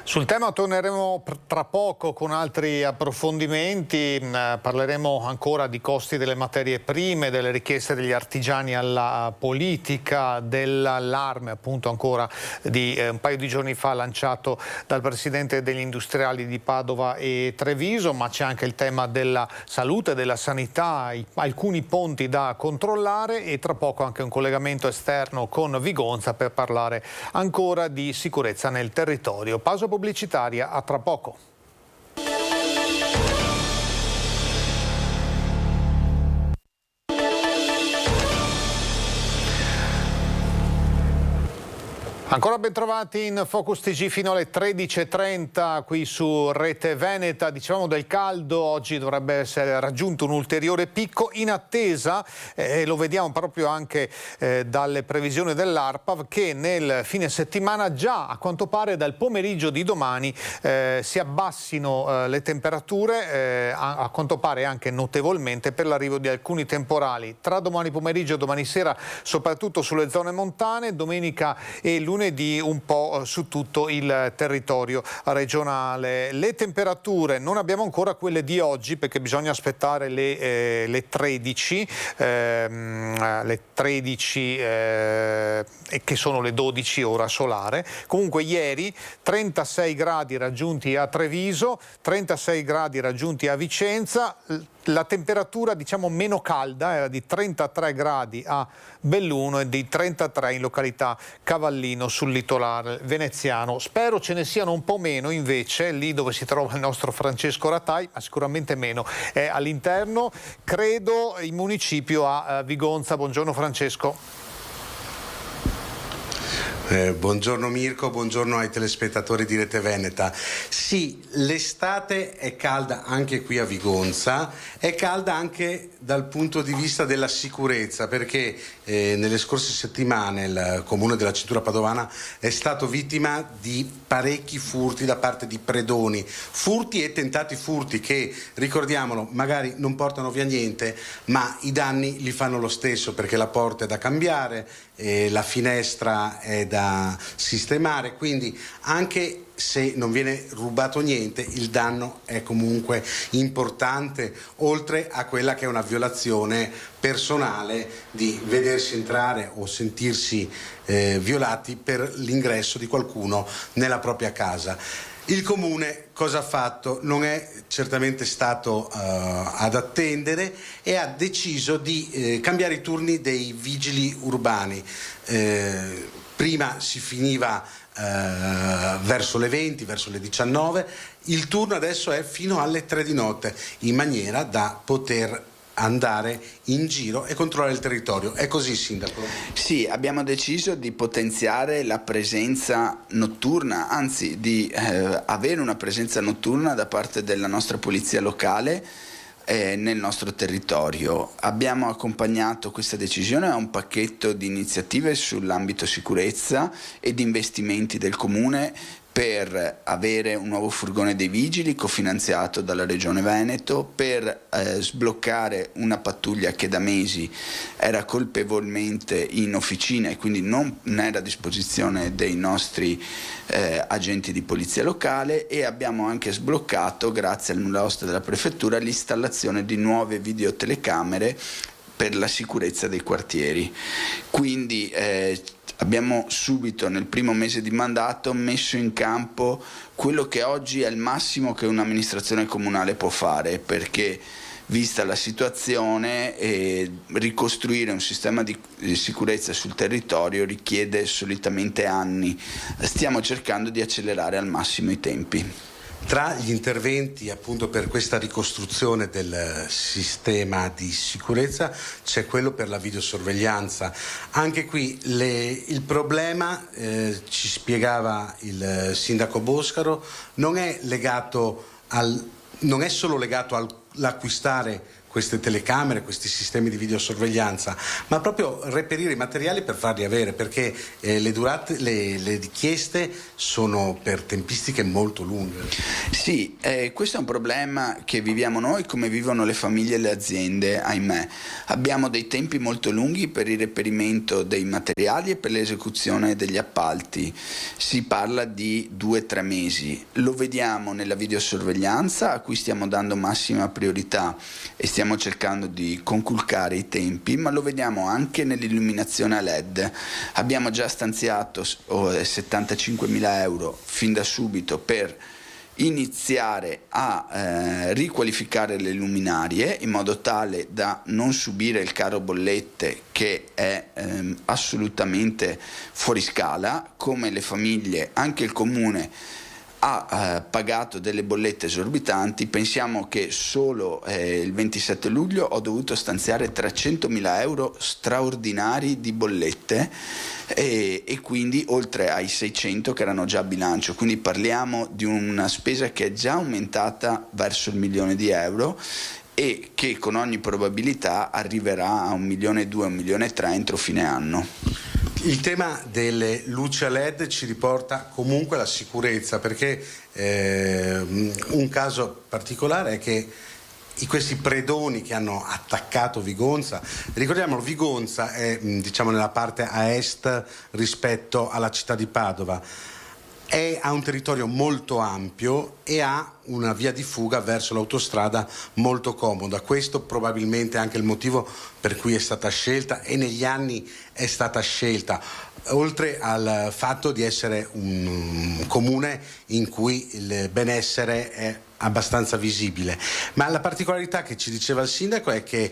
Speaker 1: Sul tema torneremo tra poco con altri approfondimenti, parleremo ancora di costi delle materie prime, delle richieste degli artigiani alla politica, dell'allarme appunto ancora di un paio di giorni fa lanciato dal presidente degli industriali di Padova e Treviso, ma c'è anche il tema della salute, della sanità, alcuni ponti da controllare e tra poco anche un collegamento esterno con Vigonza per parlare ancora di sicurezza nel territorio. Pausa pubblicitaria, a tra poco. Ancora ben trovati in Focus TG fino alle 13.30 qui su Rete Veneta. Dicevamo del caldo, oggi dovrebbe essere raggiunto un ulteriore picco in attesa, lo vediamo proprio anche dalle previsioni dell'ARPAV, che nel fine settimana già a quanto pare dal pomeriggio di domani si abbassino le temperature, a quanto pare anche notevolmente, per l'arrivo di alcuni temporali tra domani pomeriggio e domani sera, soprattutto sulle zone montane, domenica e lunedì un po' su tutto il territorio regionale. Le temperature non abbiamo ancora quelle di oggi perché bisogna aspettare le 13 che sono le 12 ora solare. Comunque ieri 36 gradi raggiunti a Treviso, 36 gradi raggiunti a Vicenza. La temperatura diciamo meno calda era di 33 gradi a Belluno e di 33 in località Cavallino sul litorale veneziano. Spero ce ne siano un po' meno invece lì dove si trova il nostro Francesco Ratai, ma sicuramente meno è all'interno, credo, il municipio a Vigonza. Buongiorno Francesco.
Speaker 13: Buongiorno Mirko, buongiorno ai telespettatori di Rete Veneta. Sì, l'estate è calda anche qui a Vigonza, è calda anche dal punto di vista della sicurezza, perché nelle scorse settimane il comune della cintura padovana è stato vittima di parecchi furti da parte di predoni, furti e tentati furti che, ricordiamolo, magari non portano via niente, ma i danni li fanno lo stesso, perché la porta è da cambiare, la finestra è da sistemare, quindi anche se non viene rubato niente il danno è comunque importante, oltre a quella che è una violazione personale di vedersi entrare o sentirsi violati per l'ingresso di qualcuno nella propria casa. Il comune cosa ha fatto? Non è certamente stato ad attendere e ha deciso di cambiare i turni dei vigili urbani. Prima si finiva verso le 20, verso le 19, il turno adesso è fino alle 3 di notte, in maniera da poter andare in giro e controllare il territorio. È così, Sindaco?
Speaker 18: Sì, abbiamo deciso di potenziare la presenza notturna, anzi di avere una presenza notturna da parte della nostra polizia locale nel nostro territorio. Abbiamo accompagnato questa decisione a un pacchetto di iniziative sull'ambito sicurezza e di investimenti del Comune per avere un nuovo furgone dei vigili cofinanziato dalla Regione Veneto, per sbloccare una pattuglia che da mesi era colpevolmente in officina e quindi non era a disposizione dei nostri agenti di polizia locale, e abbiamo anche sbloccato, grazie al nulla osta della prefettura, l'installazione di nuove videotelecamere per la sicurezza dei quartieri. Quindi abbiamo subito nel primo mese di mandato messo in campo quello che oggi è il massimo che un'amministrazione comunale può fare, perché vista la situazione, ricostruire un sistema di sicurezza sul territorio richiede solitamente anni. Stiamo cercando di accelerare al massimo i tempi.
Speaker 13: Tra gli interventi appunto per questa ricostruzione del sistema di sicurezza c'è quello per la videosorveglianza. Anche qui il problema, ci spiegava il sindaco Boscaro, non è solo legato all'acquistare queste telecamere, questi sistemi di videosorveglianza, ma proprio reperire i materiali per farli avere, perché le richieste sono per tempistiche molto lunghe.
Speaker 18: Sì, questo è un problema che viviamo noi come vivono le famiglie e le aziende, ahimè. Abbiamo dei tempi molto lunghi per il reperimento dei materiali e per l'esecuzione degli appalti. Si parla di 2-3 mesi. Lo vediamo nella videosorveglianza, a cui stiamo dando massima priorità e stiamo cercando di conculcare i tempi, ma lo vediamo anche nell'illuminazione a LED. Abbiamo già stanziato 75.000 euro fin da subito per iniziare a riqualificare le luminarie in modo tale da non subire il caro bollette che è assolutamente fuori scala, come le famiglie, anche il comune ha pagato delle bollette esorbitanti. Pensiamo che solo il 27 luglio ho dovuto stanziare 300.000 euro straordinari di bollette e quindi oltre ai 600 che erano già a bilancio, quindi parliamo di una spesa che è già aumentata verso il 1 milione di euro e che con ogni probabilità arriverà a 1,2 milioni, 1,3 milioni entro fine anno.
Speaker 13: Il tema delle luci a LED ci riporta comunque alla sicurezza, perché un caso particolare è che questi predoni che hanno attaccato Vigonza, ricordiamolo, Vigonza è nella parte a est rispetto alla città di Padova, ha un territorio molto ampio e ha una via di fuga verso l'autostrada molto comoda. Questo probabilmente è anche il motivo per cui è stata scelta e negli anni è stata scelta, oltre al fatto di essere un comune in cui il benessere è abbastanza visibile. Ma la particolarità che ci diceva il sindaco è che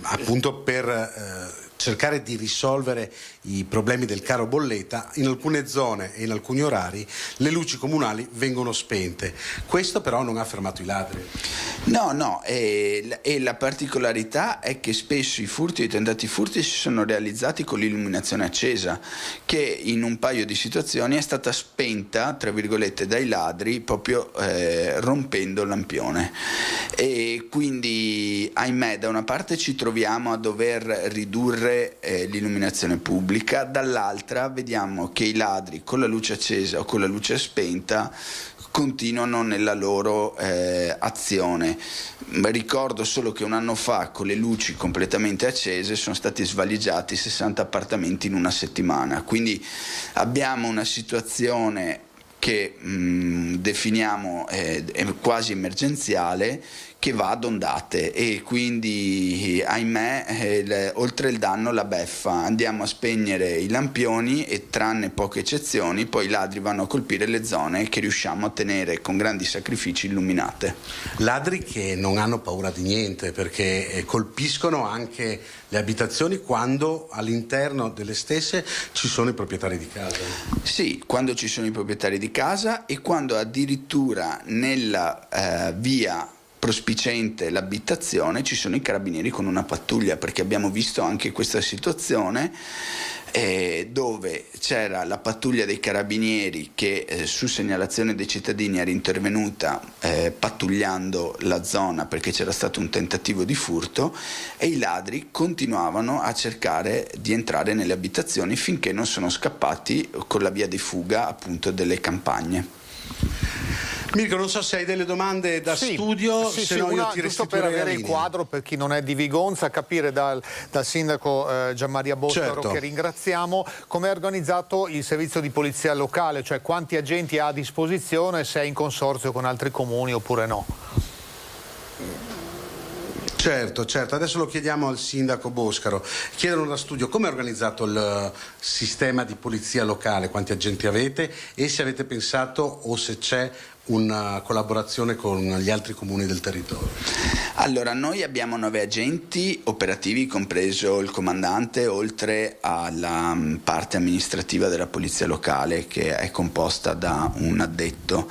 Speaker 13: appunto per cercare di risolvere i problemi del caro bolletta, in alcune zone e in alcuni orari le luci comunali vengono spente. Questo però non ha fermato i ladri.
Speaker 18: No, e la particolarità è che spesso i furti e i tentati furti si sono realizzati con l'illuminazione accesa, che in un paio di situazioni è stata spenta, tra virgolette, dai ladri proprio rompendo il lampione. E quindi, ahimè, da una parte ci troviamo a dover ridurre l'illuminazione pubblica, dall'altra vediamo che i ladri con la luce accesa o con la luce spenta continuano nella loro azione. Ricordo solo che un anno fa con le luci completamente accese sono stati svaligiati 60 appartamenti in una settimana, quindi abbiamo una situazione che definiamo quasi emergenziale, che va ad ondate e quindi ahimè oltre il danno la beffa. Andiamo a spegnere i lampioni e tranne poche eccezioni poi i ladri vanno a colpire le zone che riusciamo a tenere con grandi sacrifici illuminate.
Speaker 13: Ladri che non hanno paura di niente, perché colpiscono anche le abitazioni quando all'interno delle stesse ci sono i proprietari di casa.
Speaker 18: Sì, quando ci sono i proprietari di casa e quando addirittura nella via prospiciente l'abitazione ci sono i carabinieri con una pattuglia, perché abbiamo visto anche questa situazione dove c'era la pattuglia dei carabinieri che su segnalazione dei cittadini era intervenuta pattugliando la zona perché c'era stato un tentativo di furto e i ladri continuavano a cercare di entrare nelle abitazioni finché non sono scappati con la via di fuga appunto delle campagne.
Speaker 13: Mirko, non so se hai delle domande da studio, se no io ti
Speaker 1: giusto per avere il quadro, per chi non è di Vigonza, capire dal sindaco Gianmaria Boscaro,
Speaker 13: certo,
Speaker 1: che ringraziamo, come è organizzato il servizio di polizia locale, cioè quanti agenti ha a disposizione, se è in consorzio con altri comuni oppure no.
Speaker 13: Certo, adesso lo chiediamo al sindaco Boscaro. Chiedono da studio come è organizzato il sistema di polizia locale, quanti agenti avete e se avete pensato o se c'è una collaborazione con gli altri comuni del territorio?
Speaker 18: Allora, noi abbiamo 9 agenti operativi, compreso il comandante, oltre alla parte amministrativa della polizia locale, che è composta da un addetto.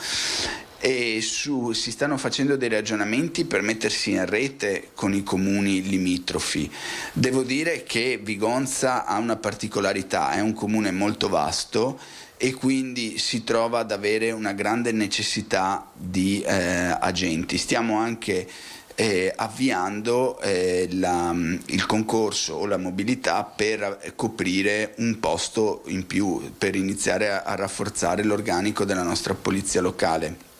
Speaker 18: E si stanno facendo dei ragionamenti per mettersi in rete con i comuni limitrofi. Devo dire che Vigonza ha una particolarità, è un comune molto vasto e quindi si trova ad avere una grande necessità di agenti. Stiamo anche avviando il concorso o la mobilità per coprire un posto in più, per iniziare a rafforzare l'organico della nostra polizia locale.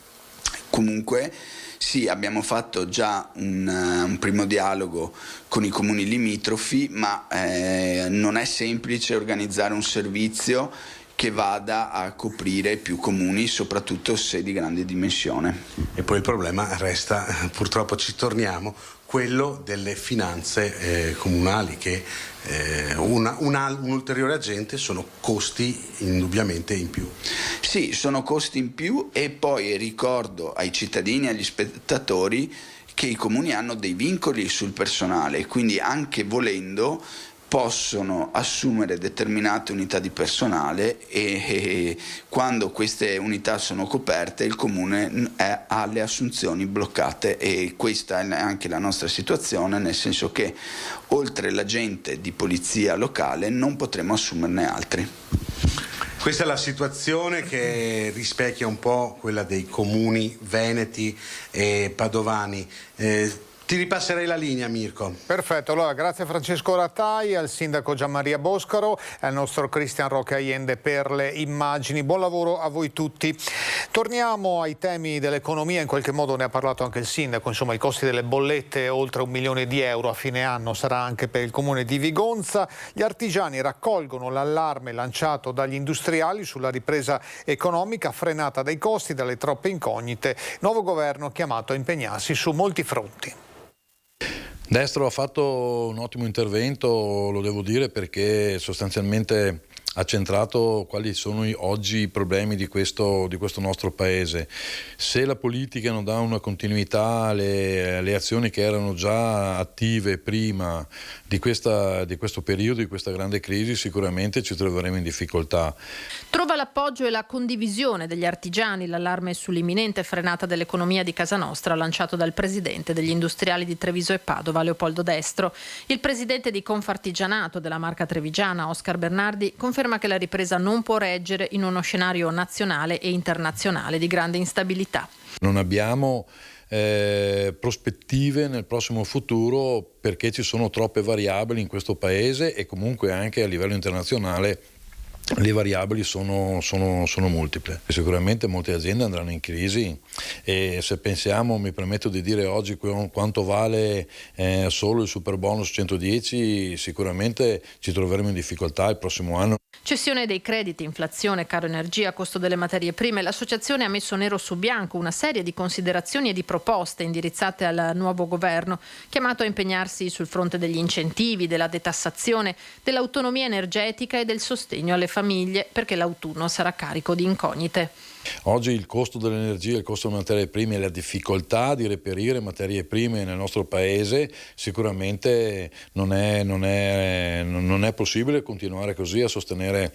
Speaker 18: Comunque sì, abbiamo fatto già un primo dialogo con i comuni limitrofi, ma non è semplice organizzare un servizio che vada a coprire più comuni, soprattutto se di grande dimensione.
Speaker 13: E poi il problema resta, purtroppo ci torniamo, quello delle finanze comunali, che un ulteriore agente sono costi indubbiamente in più.
Speaker 18: Sì, sono costi in più, e poi ricordo ai cittadini e agli spettatori che i comuni hanno dei vincoli sul personale, quindi anche volendo possono assumere determinate unità di personale e quando queste unità sono coperte il comune ha le assunzioni bloccate, e questa è anche la nostra situazione, nel senso che oltre l'agente di polizia locale non potremo assumerne altri.
Speaker 13: Questa è la situazione che rispecchia un po' quella dei comuni veneti e padovani. Ti ripasserei la linea, Mirko.
Speaker 1: Perfetto, allora grazie a Francesco Rattai, al sindaco Gianmaria Boscaro e al nostro Cristian Roque Allende per le immagini. Buon lavoro a voi tutti. Torniamo ai temi dell'economia, in qualche modo ne ha parlato anche il sindaco, insomma i costi delle bollette oltre €1 milione a fine anno sarà anche per il comune di Vigonza. Gli artigiani raccolgono l'allarme lanciato dagli industriali sulla ripresa economica frenata dai costi, dalle troppe incognite. Nuovo governo chiamato a impegnarsi su molti fronti.
Speaker 19: Destro ha fatto un ottimo intervento, lo devo dire, perché sostanzialmente ha centrato quali sono oggi i problemi di questo nostro paese. Se la politica non dà una continuità alle azioni che erano già attive prima di questo periodo, di questa grande crisi, sicuramente ci troveremo in difficoltà.
Speaker 4: Trova l'appoggio e la condivisione degli artigiani l'allarme sull'imminente frenata dell'economia di casa nostra lanciato dal presidente degli industriali di Treviso e Padova, Leopoldo Destro. Il presidente di Confartigianato della Marca Trevigiana, Oscar Bernardi, conferma che la ripresa non può reggere in uno scenario nazionale e internazionale di grande instabilità.
Speaker 19: Non abbiamo prospettive nel prossimo futuro perché ci sono troppe variabili in questo paese e comunque anche a livello internazionale le variabili sono multiple. Sicuramente molte aziende andranno in crisi e se pensiamo, mi permetto di dire oggi quanto vale solo il super bonus 110, sicuramente ci troveremo in difficoltà il prossimo anno.
Speaker 4: Cessione dei crediti, inflazione, caro energia, costo delle materie prime. L'associazione ha messo nero su bianco una serie di considerazioni e di proposte indirizzate al nuovo governo, chiamato a impegnarsi sul fronte degli incentivi, della detassazione, dell'autonomia energetica e del sostegno alle famiglie, perché l'autunno sarà carico di incognite.
Speaker 19: Oggi il costo dell'energia, il costo delle materie prime e la difficoltà di reperire materie prime nel nostro paese sicuramente non è possibile continuare così a sostenere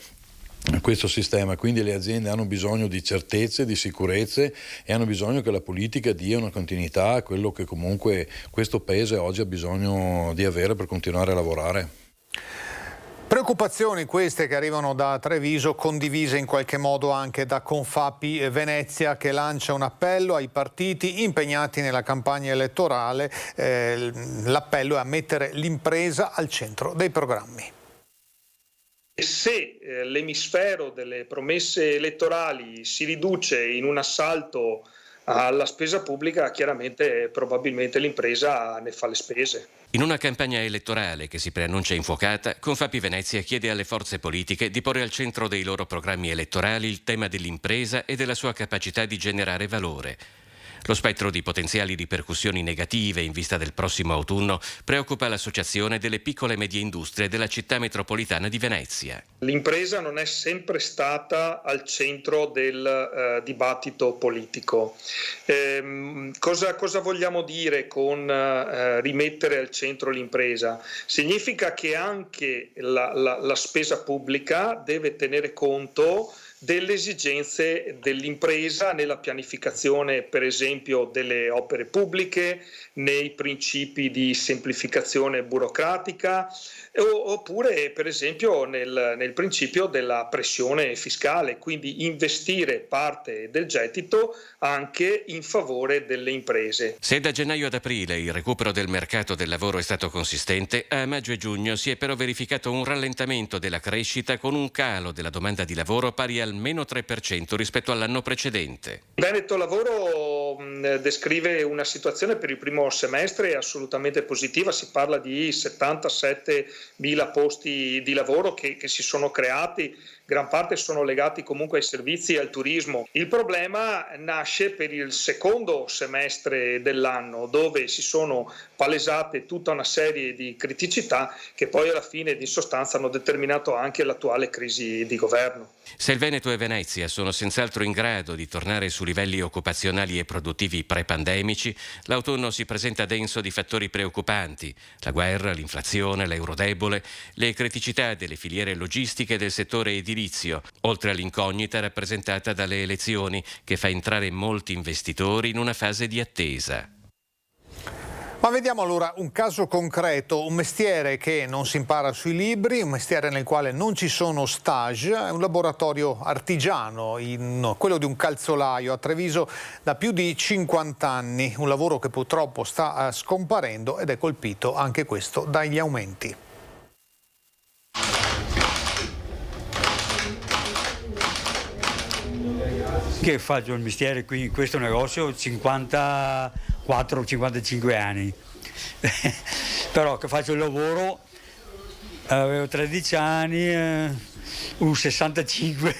Speaker 19: questo sistema, quindi le aziende hanno bisogno di certezze, di sicurezze e hanno bisogno che la politica dia una continuità a quello che comunque questo paese oggi ha bisogno di avere per continuare a lavorare.
Speaker 1: Preoccupazioni queste che arrivano da Treviso, condivise in qualche modo anche da Confapi Venezia, che lancia un appello ai partiti impegnati nella campagna elettorale. L'appello è a mettere l'impresa al centro dei programmi.
Speaker 20: Se l'emisfero delle promesse elettorali si riduce in un assalto alla spesa pubblica, chiaramente probabilmente l'impresa ne fa le spese.
Speaker 21: In una campagna elettorale che si preannuncia infuocata, Confapi Venezia chiede alle forze politiche di porre al centro dei loro programmi elettorali il tema dell'impresa e della sua capacità di generare valore. Lo spettro di potenziali ripercussioni negative in vista del prossimo autunno preoccupa l'Associazione delle piccole e medie industrie della città metropolitana di Venezia.
Speaker 20: L'impresa non è sempre stata al centro del dibattito politico. Cosa vogliamo dire con rimettere al centro l'impresa? Significa che anche la spesa pubblica deve tenere conto delle esigenze dell'impresa nella pianificazione, per esempio, delle opere pubbliche, nei principi di semplificazione burocratica, oppure per esempio nel principio della pressione fiscale, quindi investire parte del gettito anche in favore delle imprese.
Speaker 21: Se da gennaio ad aprile il recupero del mercato del lavoro è stato consistente, a maggio e giugno si è però verificato un rallentamento della crescita con un calo della domanda di lavoro pari al meno 3% rispetto all'anno precedente.
Speaker 20: Veneto Lavoro descrive una situazione per il primo semestre assolutamente positiva, si parla di 77.000 posti di lavoro che si sono creati, gran parte sono legati comunque ai servizi e al turismo. Il problema nasce per il secondo semestre dell'anno, dove si sono palesate tutta una serie di criticità che poi alla fine di sostanza hanno determinato anche l'attuale crisi di governo.
Speaker 21: Se il Veneto e Venezia sono senz'altro in grado di tornare su livelli occupazionali e produttivi pre-pandemici, l'autunno si presenta denso di fattori preoccupanti: la guerra, l'inflazione, l'euro debole, le criticità delle filiere logistiche e del settore edilizio, oltre all'incognita rappresentata dalle elezioni che fa entrare molti investitori in una fase di attesa.
Speaker 1: Ma vediamo allora un caso concreto, un mestiere che non si impara sui libri, un mestiere nel quale non ci sono stage, è un laboratorio artigiano, quello di un calzolaio a Treviso da più di 50 anni, un lavoro che purtroppo sta scomparendo ed è colpito anche questo dagli aumenti.
Speaker 3: Che faccio il mestiere qui in questo negozio 54-55 anni, però che faccio il lavoro, avevo 13 anni, 65.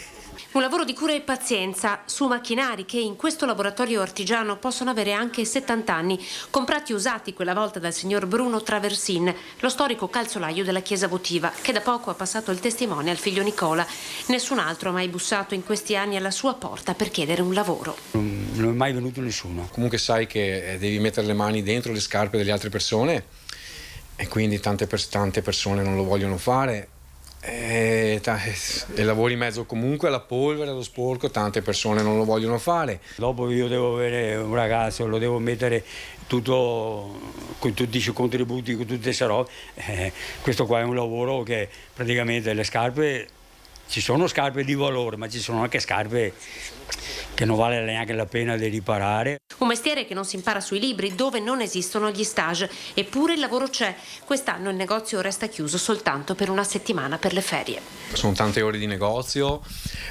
Speaker 22: Un lavoro di cura e pazienza su macchinari che in questo laboratorio artigiano possono avere anche 70 anni, comprati usati quella volta dal signor Bruno Traversin, lo storico calzolaio della chiesa votiva, che da poco ha passato il testimone al figlio Nicola. Nessun altro ha mai bussato in questi anni alla sua porta per chiedere un lavoro.
Speaker 3: Non è mai venuto nessuno.
Speaker 23: Comunque sai che devi mettere le mani dentro le scarpe delle altre persone e quindi tante persone non lo vogliono fare. E lavori in mezzo comunque alla polvere, allo sporco, tante persone non lo vogliono fare.
Speaker 3: Dopo io devo avere un ragazzo, lo devo mettere tutto con tutti i suoi contributi, con tutte queste robe. Questo qua è un lavoro che praticamente le scarpe, ci sono scarpe di valore, ma ci sono anche scarpe che non vale neanche la pena di riparare.
Speaker 22: Un mestiere che non si impara sui libri, dove non esistono gli stage, eppure il lavoro c'è. Quest'anno il negozio resta chiuso soltanto per una settimana per le ferie.
Speaker 23: Sono tante ore di negozio,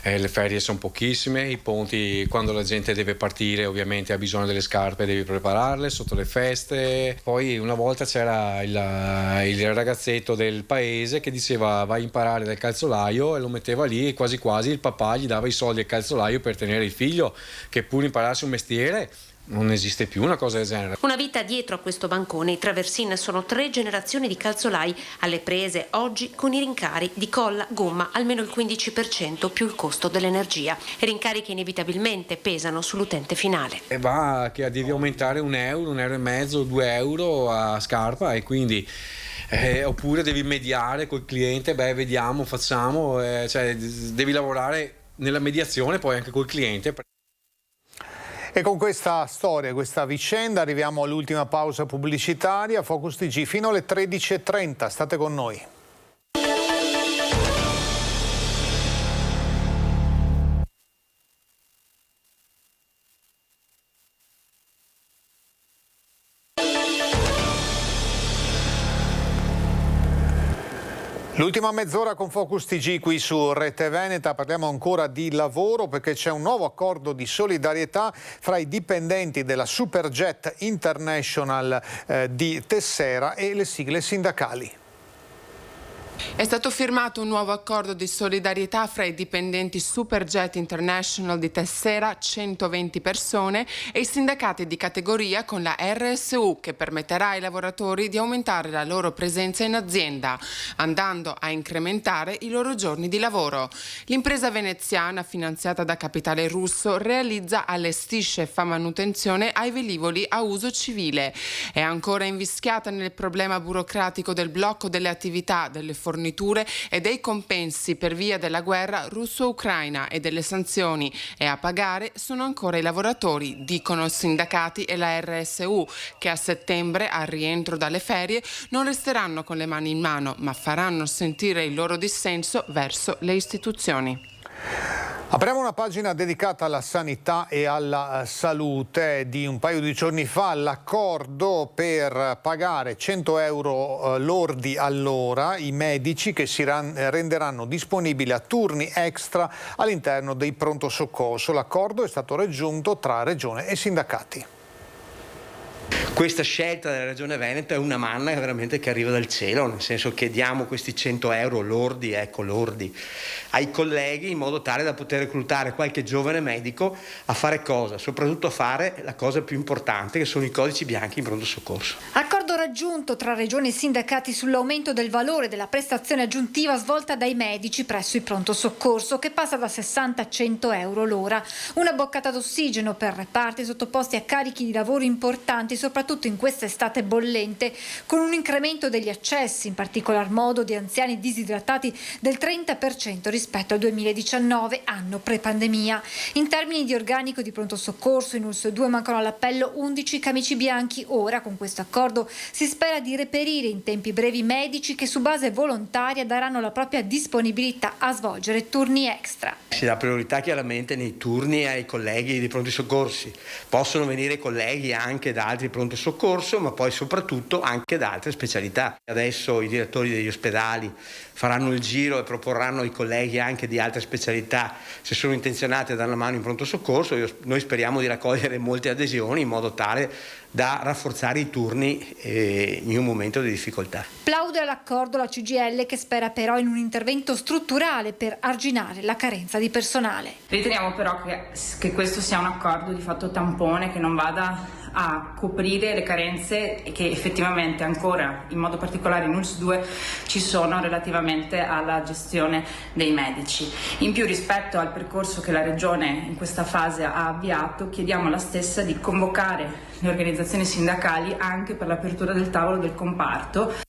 Speaker 23: le ferie sono pochissime, i ponti, quando la gente deve partire ovviamente ha bisogno delle scarpe, devi prepararle sotto le feste. Poi una volta c'era il ragazzetto del paese che diceva vai a imparare dal calzolaio e lo metteva lì e quasi quasi il papà gli dava i soldi al calzolaio per tenere il figlio, che pur impararsi un mestiere non esiste più una cosa del genere.
Speaker 22: Una vita dietro a questo bancone. I Traversin sono 3 generazioni di calzolai alle prese oggi con i rincari di colla, gomma, almeno il 15% più il costo dell'energia. Rincari che inevitabilmente pesano sull'utente finale.
Speaker 23: E va che devi aumentare €1, €1,50, €2 a scarpa e quindi oppure devi mediare col cliente, vediamo, facciamo, cioè devi lavorare nella mediazione poi anche col cliente.
Speaker 1: E con questa storia, questa vicenda, arriviamo all'ultima pausa pubblicitaria. Focus TG fino alle 13:30. State con noi. L'ultima mezz'ora con Focus TG qui su Rete Veneta, parliamo ancora di lavoro perché c'è un nuovo accordo di solidarietà fra i dipendenti della Superjet International di Tessera e le sigle sindacali.
Speaker 2: È stato firmato un nuovo accordo di solidarietà fra i dipendenti Superjet International di Tessera, 120 persone, e i sindacati di categoria con la RSU, che permetterà ai lavoratori di aumentare la loro presenza in azienda, andando a incrementare i loro giorni di lavoro. L'impresa veneziana, finanziata da capitale russo, realizza, allestisce e fa manutenzione ai velivoli a uso civile. È ancora invischiata nel problema burocratico del blocco delle attività, delle forniture e dei compensi per via della guerra russo-ucraina e delle sanzioni, e a pagare sono ancora i lavoratori, dicono i sindacati e la RSU, che a settembre, al rientro dalle ferie, non resteranno con le mani in mano, ma faranno sentire il loro dissenso verso le istituzioni.
Speaker 1: Apriamo una pagina dedicata alla sanità e alla salute. Di un paio di giorni fa l'accordo per pagare 100 euro lordi all'ora i medici che si renderanno disponibili a turni extra all'interno dei pronto soccorso. L'accordo è stato raggiunto tra Regione e sindacati.
Speaker 7: Questa scelta della Regione Veneto è una manna veramente che arriva dal cielo, nel senso che diamo questi 100 euro lordi, ai colleghi in modo tale da poter reclutare qualche giovane medico a fare cosa? Soprattutto a fare la cosa più importante, che sono i codici bianchi in pronto soccorso.
Speaker 6: Accordo raggiunto tra Regioni e sindacati sull'aumento del valore della prestazione aggiuntiva svolta dai medici presso il pronto soccorso, che passa da 60 a 100 euro l'ora. Una boccata d'ossigeno per reparti sottoposti a carichi di lavoro importanti, soprattutto in questa estate bollente, con un incremento degli accessi, in particolar modo di anziani disidratati, del 30% rispetto al 2019, anno pre-pandemia. In termini di organico di pronto soccorso, in ULSS 2 mancano all'appello 11 camici bianchi. Ora, con questo accordo, si spera di reperire in tempi brevi medici che su base volontaria daranno la propria disponibilità a svolgere turni extra.
Speaker 7: Si dà priorità chiaramente nei turni ai colleghi dei pronti soccorsi. Possono venire colleghi anche da altri pronto soccorso, ma poi soprattutto anche da altre specialità. Adesso i direttori degli ospedali faranno il giro e proporranno ai colleghi anche di altre specialità se sono intenzionati a dare una mano in pronto soccorso. Noi speriamo di raccogliere molte adesioni in modo tale da rafforzare i turni in un momento di difficoltà.
Speaker 6: Plaude all'accordo la CGIL, che spera però in un intervento strutturale per arginare la carenza di personale.
Speaker 8: Riteniamo però che questo sia un accordo di fatto tampone, che non vada a coprire le carenze che effettivamente ancora, in modo particolare in ULSS 2, ci sono relativamente alla gestione dei medici. In più, rispetto al percorso che la Regione in questa fase ha avviato, chiediamo alla stessa di convocare le organizzazioni sindacali anche per l'apertura del tavolo del comparto.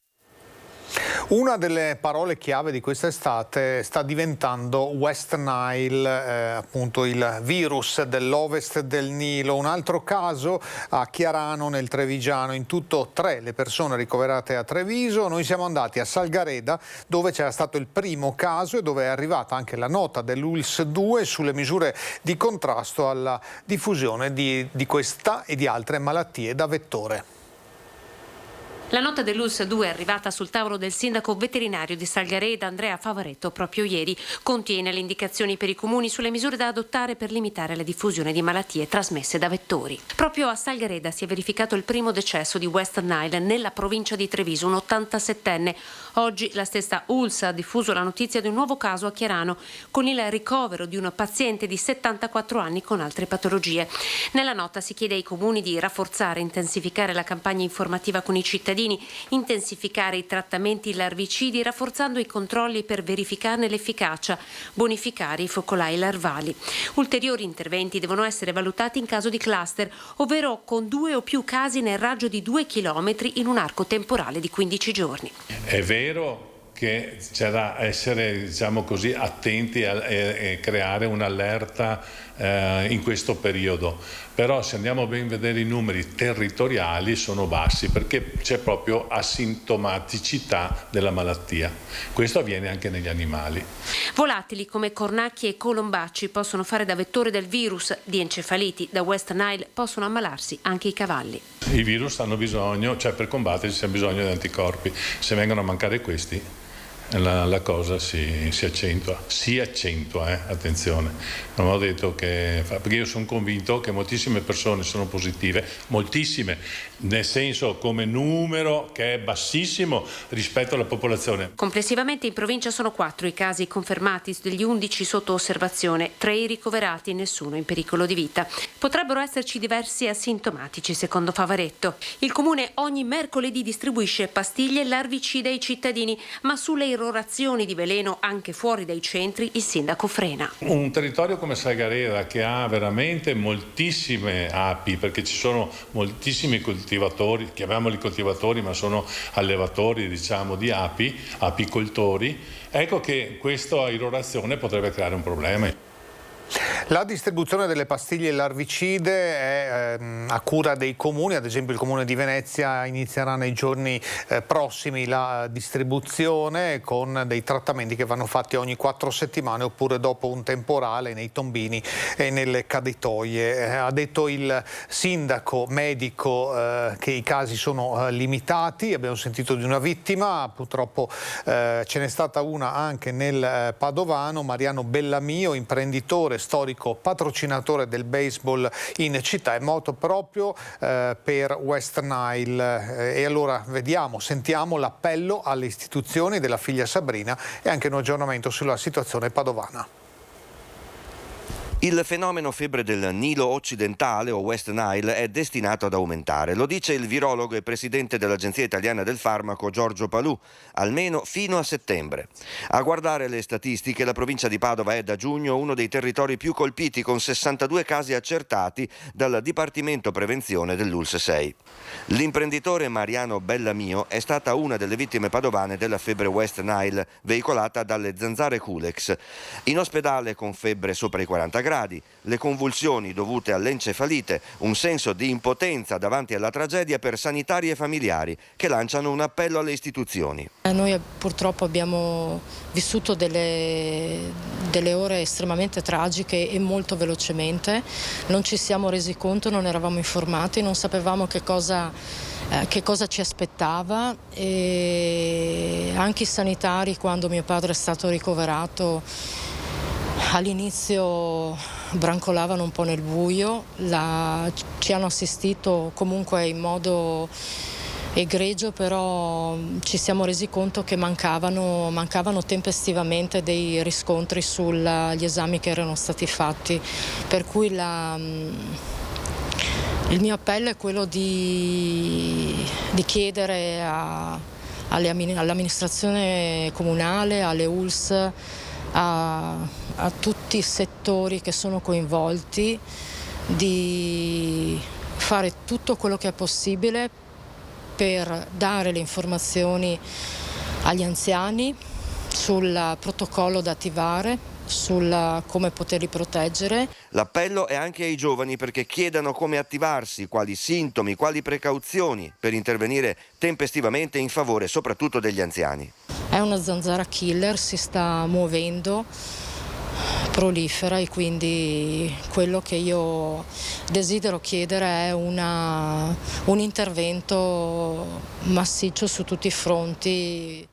Speaker 1: Una delle parole chiave di quest'estate sta diventando West Nile, appunto il virus dell'ovest del Nilo. Un altro caso a Chiarano nel Trevigiano, in tutto 3 le persone ricoverate a Treviso. Noi siamo andati a Salgareda, dove c'era stato il primo caso e dove è arrivata anche la nota dell'ULSS 2 sulle misure di contrasto alla diffusione di questa e di altre malattie da vettore.
Speaker 22: La nota dell'ULSS 2 è arrivata sul tavolo del sindaco veterinario di Salgareda, Andrea Favaretto, proprio ieri. Contiene le indicazioni per i comuni sulle misure da adottare per limitare la diffusione di malattie trasmesse da vettori. Proprio a Salgareda si è verificato il primo decesso di West Nile nella provincia di Treviso, un 87enne. Oggi la stessa ULSS ha diffuso la notizia di un nuovo caso a Chiarano, con il ricovero di un paziente di 74 anni con altre patologie. Nella nota si chiede ai comuni di rafforzare e intensificare la campagna informativa con i cittadini, intensificare i trattamenti larvicidi rafforzando i controlli per verificarne l'efficacia, bonificare i focolai larvali. Ulteriori interventi devono essere valutati in caso di cluster, ovvero con 2 o più casi nel raggio di 2 chilometri in un arco temporale di 15 giorni.
Speaker 24: È vero che c'è da essere, diciamo così, attenti e creare un'allerta in questo periodo, però se andiamo a ben vedere i numeri territoriali sono bassi perché c'è proprio asintomaticità della malattia. Questo avviene anche negli animali.
Speaker 22: Volatili come cornacchie e colombacci possono fare da vettore del virus. Di encefaliti da West Nile possono ammalarsi anche i cavalli.
Speaker 24: I virus hanno bisogno, cioè per combattersi c'è bisogno di anticorpi. Se vengono a mancare questi la cosa si accentua, attenzione. Non ho detto perché io sono convinto che moltissime persone sono positive, moltissime, nel senso come numero che è bassissimo rispetto alla popolazione.
Speaker 22: Complessivamente in provincia sono 4 i casi confermati degli 11 sotto osservazione, 3 i ricoverati, nessuno in pericolo di vita. Potrebbero esserci diversi asintomatici, secondo Favaretto. Il comune ogni mercoledì distribuisce pastiglie larvicide ai cittadini, ma sulle irrorazioni di veleno anche fuori dai centri il sindaco frena.
Speaker 24: Un territorio come Sagarera che ha veramente moltissime api, perché ci sono moltissimi coltivatori, chiamiamoli coltivatori ma sono allevatori di api, apicoltori, ecco che questa irrorazione potrebbe creare un problema.
Speaker 1: La distribuzione delle pastiglie larvicide è a cura dei comuni, ad esempio il comune di Venezia inizierà nei giorni prossimi la distribuzione con dei trattamenti che vanno fatti ogni 4 settimane oppure dopo un temporale nei tombini e nelle caditoie. Ha detto il sindaco medico che i casi sono limitati, abbiamo sentito di una vittima, purtroppo ce n'è stata una anche nel Padovano. Mariano Bellamio, imprenditore, storico patrocinatore del baseball in città, è morto proprio per West Nile. E allora sentiamo l'appello alle istituzioni della figlia Sabrina e anche un aggiornamento sulla situazione padovana.
Speaker 5: Il fenomeno febbre del Nilo occidentale o West Nile è destinato ad aumentare. Lo dice il virologo e presidente dell'Agenzia Italiana del Farmaco Giorgio Palù, almeno fino a settembre. A guardare le statistiche, la provincia di Padova è da giugno uno dei territori più colpiti, con 62 casi accertati dal Dipartimento Prevenzione dell'ULSS 6. L'imprenditore Mariano Bellamio è stata una delle vittime padovane della febbre West Nile, veicolata dalle zanzare Culex. In ospedale con febbre sopra i 40 gradi, le convulsioni dovute all'encefalite, un senso di impotenza davanti alla tragedia per sanitari e familiari che lanciano un appello alle istituzioni.
Speaker 9: Noi purtroppo abbiamo vissuto delle ore estremamente tragiche e molto velocemente, non ci siamo resi conto, non eravamo informati, non sapevamo che cosa ci aspettava, e anche i sanitari, quando mio padre è stato ricoverato, all'inizio brancolavano un po' nel buio, ci hanno assistito comunque in modo egregio, però ci siamo resi conto che mancavano tempestivamente dei riscontri sugli esami che erano stati fatti, per cui il mio appello è quello di chiedere all'amministrazione comunale, alle ULSS, a tutti i settori che sono coinvolti, di fare tutto quello che è possibile per dare le informazioni agli anziani sul protocollo da attivare, sul come poterli proteggere.
Speaker 5: L'appello è anche ai giovani, perché chiedano come attivarsi, quali sintomi, quali precauzioni per intervenire tempestivamente in favore soprattutto degli anziani.
Speaker 9: È una zanzara killer, si sta muovendo, prolifera, e quindi quello che io desidero chiedere è un intervento massiccio su tutti i fronti.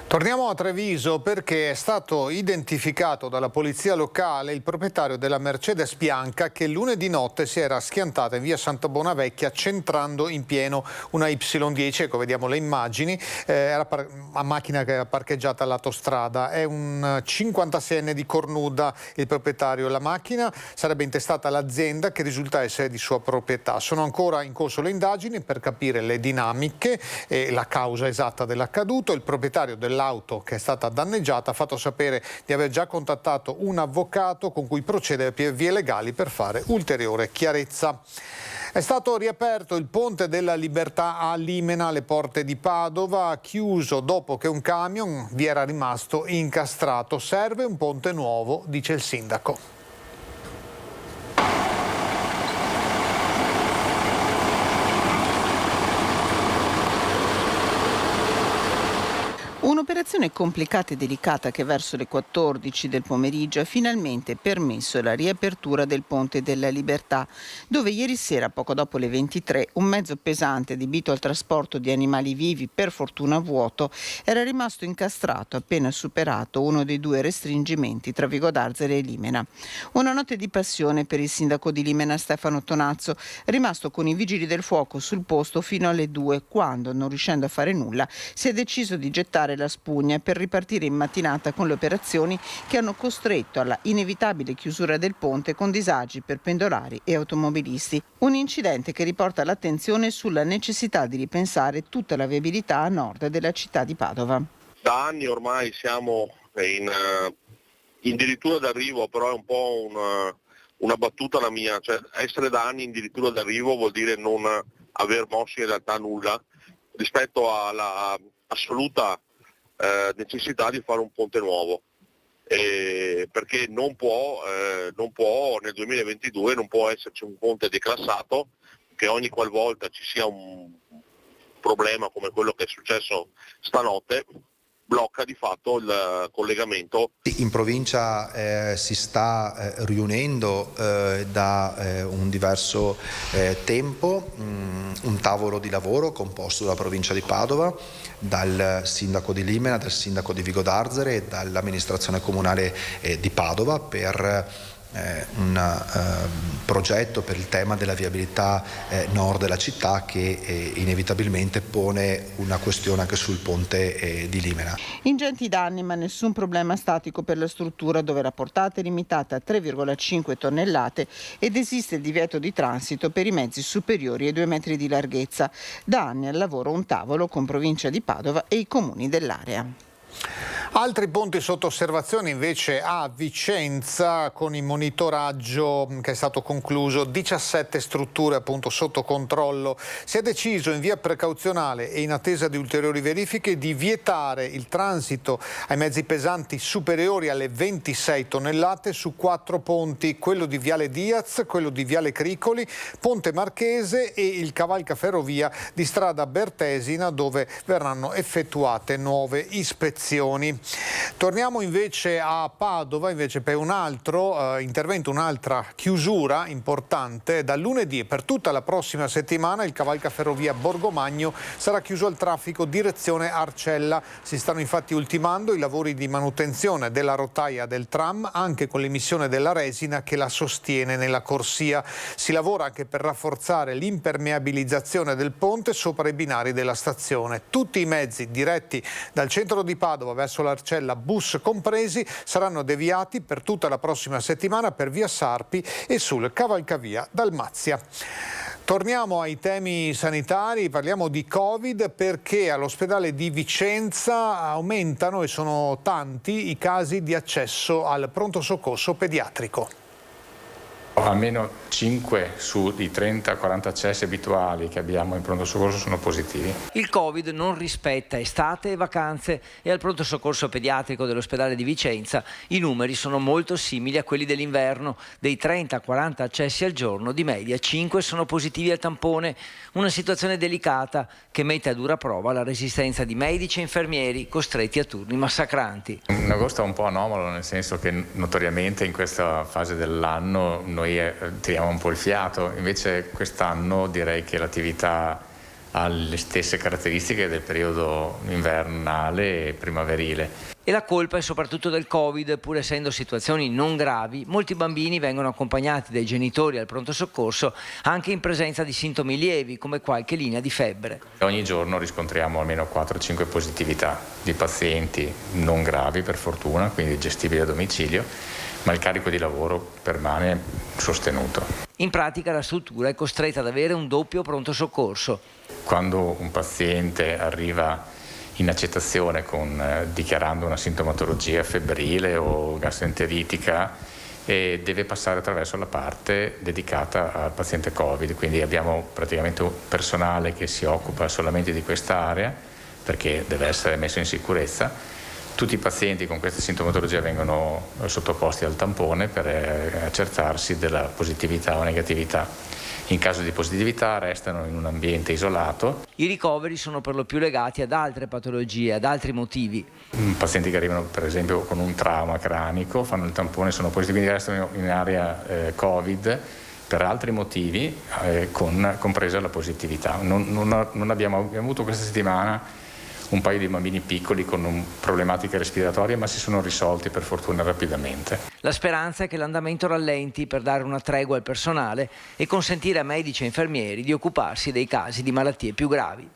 Speaker 1: Torniamo a Treviso, perché è stato identificato dalla polizia locale il proprietario della Mercedes bianca che lunedì notte si era schiantata in via Santa Bonavecchia centrando in pieno una Y10. Ecco, vediamo le immagini, era una macchina che era parcheggiata all'autostrada. È un 56enne di Cornuda il proprietario. La macchina sarebbe intestata all'azienda, che risulta essere di sua proprietà. Sono ancora in corso le indagini per capire le dinamiche e la causa esatta dell'accaduto. Il proprietario dell'auto che è stata danneggiata ha fatto sapere di aver già contattato un avvocato con cui procedere per vie legali per fare ulteriore chiarezza. È stato riaperto il Ponte della Libertà a Limena, alle porte di Padova, chiuso dopo che un camion vi era rimasto incastrato. Serve un ponte nuovo, dice il sindaco.
Speaker 10: Uno un'operazione complicata e delicata che verso le 14 del pomeriggio ha finalmente permesso la riapertura del Ponte della Libertà, dove ieri sera, poco dopo le 23, un mezzo pesante adibito al trasporto di animali vivi, per fortuna vuoto, era rimasto incastrato appena superato uno dei due restringimenti tra Vigo d'Arzere e Limena. Una notte di passione per il sindaco di Limena Stefano Tonazzo, rimasto con i vigili del fuoco sul posto fino alle 2, quando, non riuscendo a fare nulla, si è deciso di gettare la spugna per ripartire in mattinata con le operazioni che hanno costretto alla inevitabile chiusura del ponte con disagi per pendolari e automobilisti. Un incidente che riporta l'attenzione sulla necessità di ripensare tutta la viabilità a nord della città di Padova.
Speaker 11: Da anni ormai siamo in dirittura d'arrivo, però è un po' una battuta la mia, cioè essere da anni in dirittura d'arrivo vuol dire non aver mosso in realtà nulla rispetto alla assoluta necessità di fare un ponte nuovo, perché non può nel 2022 non può esserci un ponte declassato che ogni qualvolta ci sia un problema come quello che è successo stanotte blocca di fatto il collegamento.
Speaker 12: In provincia si sta riunendo da un diverso tempo un tavolo di lavoro composto dalla provincia di Padova, dal sindaco di Limena, dal sindaco di Vigo d'Arzere e dall'amministrazione comunale di Padova per un progetto per il tema della viabilità nord della città che inevitabilmente pone una questione anche sul ponte di Limena.
Speaker 10: Ingenti danni ma nessun problema statico per la struttura, dove la portata è limitata a 3,5 tonnellate ed esiste il divieto di transito per i mezzi superiori ai 2 metri di larghezza. Da anni al lavoro un tavolo con provincia di Padova e i comuni dell'area.
Speaker 1: Altri ponti sotto osservazione invece a Vicenza, con il monitoraggio che è stato concluso, 17 strutture appunto sotto controllo. Si è deciso in via precauzionale e in attesa di ulteriori verifiche di vietare il transito ai mezzi pesanti superiori alle 26 tonnellate su 4 ponti, quello di Viale Diaz, quello di Viale Cricoli, Ponte Marchese e il cavalcaferrovia di strada Bertesina, dove verranno effettuate nuove ispezioni. Torniamo invece a Padova per un altro intervento, un'altra chiusura importante. Da lunedì e per tutta la prossima settimana il cavalcaferrovia Borgomagno sarà chiuso al traffico direzione Arcella. Si stanno infatti ultimando i lavori di manutenzione della rotaia del tram, anche con l'emissione della resina che la sostiene nella corsia. Si lavora anche per rafforzare l'impermeabilizzazione del ponte sopra i binari della stazione. Tutti i mezzi diretti dal centro di Padova verso l'Arcella, bus compresi, saranno deviati per tutta la prossima settimana per via Sarpi e sul cavalcavia Dalmazia. Torniamo ai temi sanitari, parliamo di Covid, perché all'ospedale di Vicenza aumentano e sono tanti i casi di accesso al pronto soccorso pediatrico.
Speaker 15: Almeno 5 su i 30-40 accessi abituali che abbiamo in pronto soccorso sono positivi.
Speaker 25: Il Covid non rispetta estate e vacanze e al pronto soccorso pediatrico dell'ospedale di Vicenza i numeri sono molto simili a quelli dell'inverno. Dei 30-40 accessi al giorno, di media 5 sono positivi al tampone. Una situazione delicata che mette a dura prova la resistenza di medici e infermieri costretti a turni massacranti.
Speaker 15: Un agosto è un po' anomalo, nel senso che notoriamente in questa fase dell'anno noi tiriamo un po' il fiato, invece quest'anno direi che l'attività ha le stesse caratteristiche del periodo invernale e primaverile.
Speaker 25: E la colpa è soprattutto del Covid, pur essendo situazioni non gravi, molti bambini vengono accompagnati dai genitori al pronto soccorso anche in presenza di sintomi lievi come qualche linea di febbre.
Speaker 15: Ogni giorno riscontriamo almeno 4-5 positività di pazienti non gravi per fortuna, quindi gestibili a domicilio, ma il carico di lavoro permane sostenuto.
Speaker 25: In pratica la struttura è costretta ad avere un doppio pronto soccorso.
Speaker 15: Quando un paziente arriva in accettazione dichiarando una sintomatologia febbrile o gastroenteritica deve passare attraverso la parte dedicata al paziente Covid, quindi abbiamo praticamente un personale che si occupa solamente di questa area perché deve essere messo in sicurezza. Tutti i pazienti con questa sintomatologia vengono sottoposti al tampone per accertarsi della positività o negatività In caso di positività restano in un ambiente isolato.
Speaker 25: I ricoveri sono per lo più legati ad altre patologie, ad altri motivi.
Speaker 15: Pazienti che arrivano per esempio con un trauma cranico, fanno il tampone, sono positivi, quindi restano in area Covid per altri motivi, compresa la positività. Non abbiamo avuto questa settimana un paio di bambini piccoli con problematiche respiratorie, ma si sono risolti per fortuna rapidamente.
Speaker 25: La speranza è che l'andamento rallenti per dare una tregua al personale e consentire a medici e infermieri di occuparsi dei casi di malattie più gravi.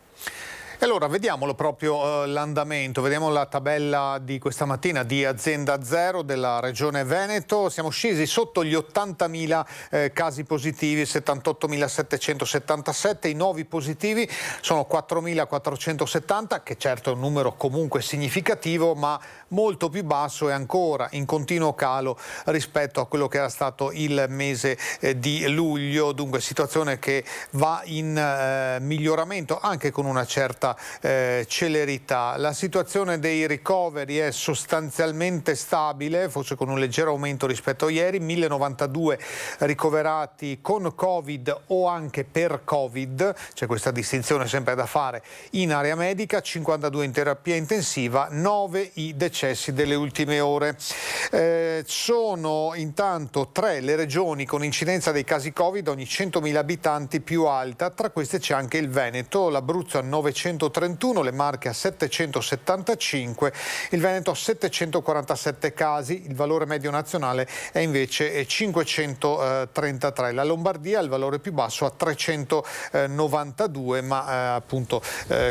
Speaker 1: E allora vediamolo proprio l'andamento, vediamo la tabella di questa mattina di Azienda Zero della Regione Veneto. Siamo scesi sotto gli 80.000 casi positivi, 78.777, i nuovi positivi sono 4.470, che certo è un numero comunque significativo, ma molto più basso e ancora in continuo calo rispetto a quello che era stato il mese di luglio. Dunque situazione che va in miglioramento anche con una certa celerità. La situazione dei ricoveri è sostanzialmente stabile, forse con un leggero aumento rispetto a ieri, 1092 ricoverati con Covid o anche per Covid, c'è questa distinzione sempre da fare in area medica, 52 in terapia intensiva, 9 i decessi delle ultime ore. Sono intanto 3 le regioni con incidenza dei casi Covid ogni 100.000 abitanti più alta, tra queste c'è anche il Veneto, l'Abruzzo a 931, le Marche a 775, il Veneto a 747 casi, il valore medio nazionale è invece 533, la Lombardia il valore più basso a 392, ma appunto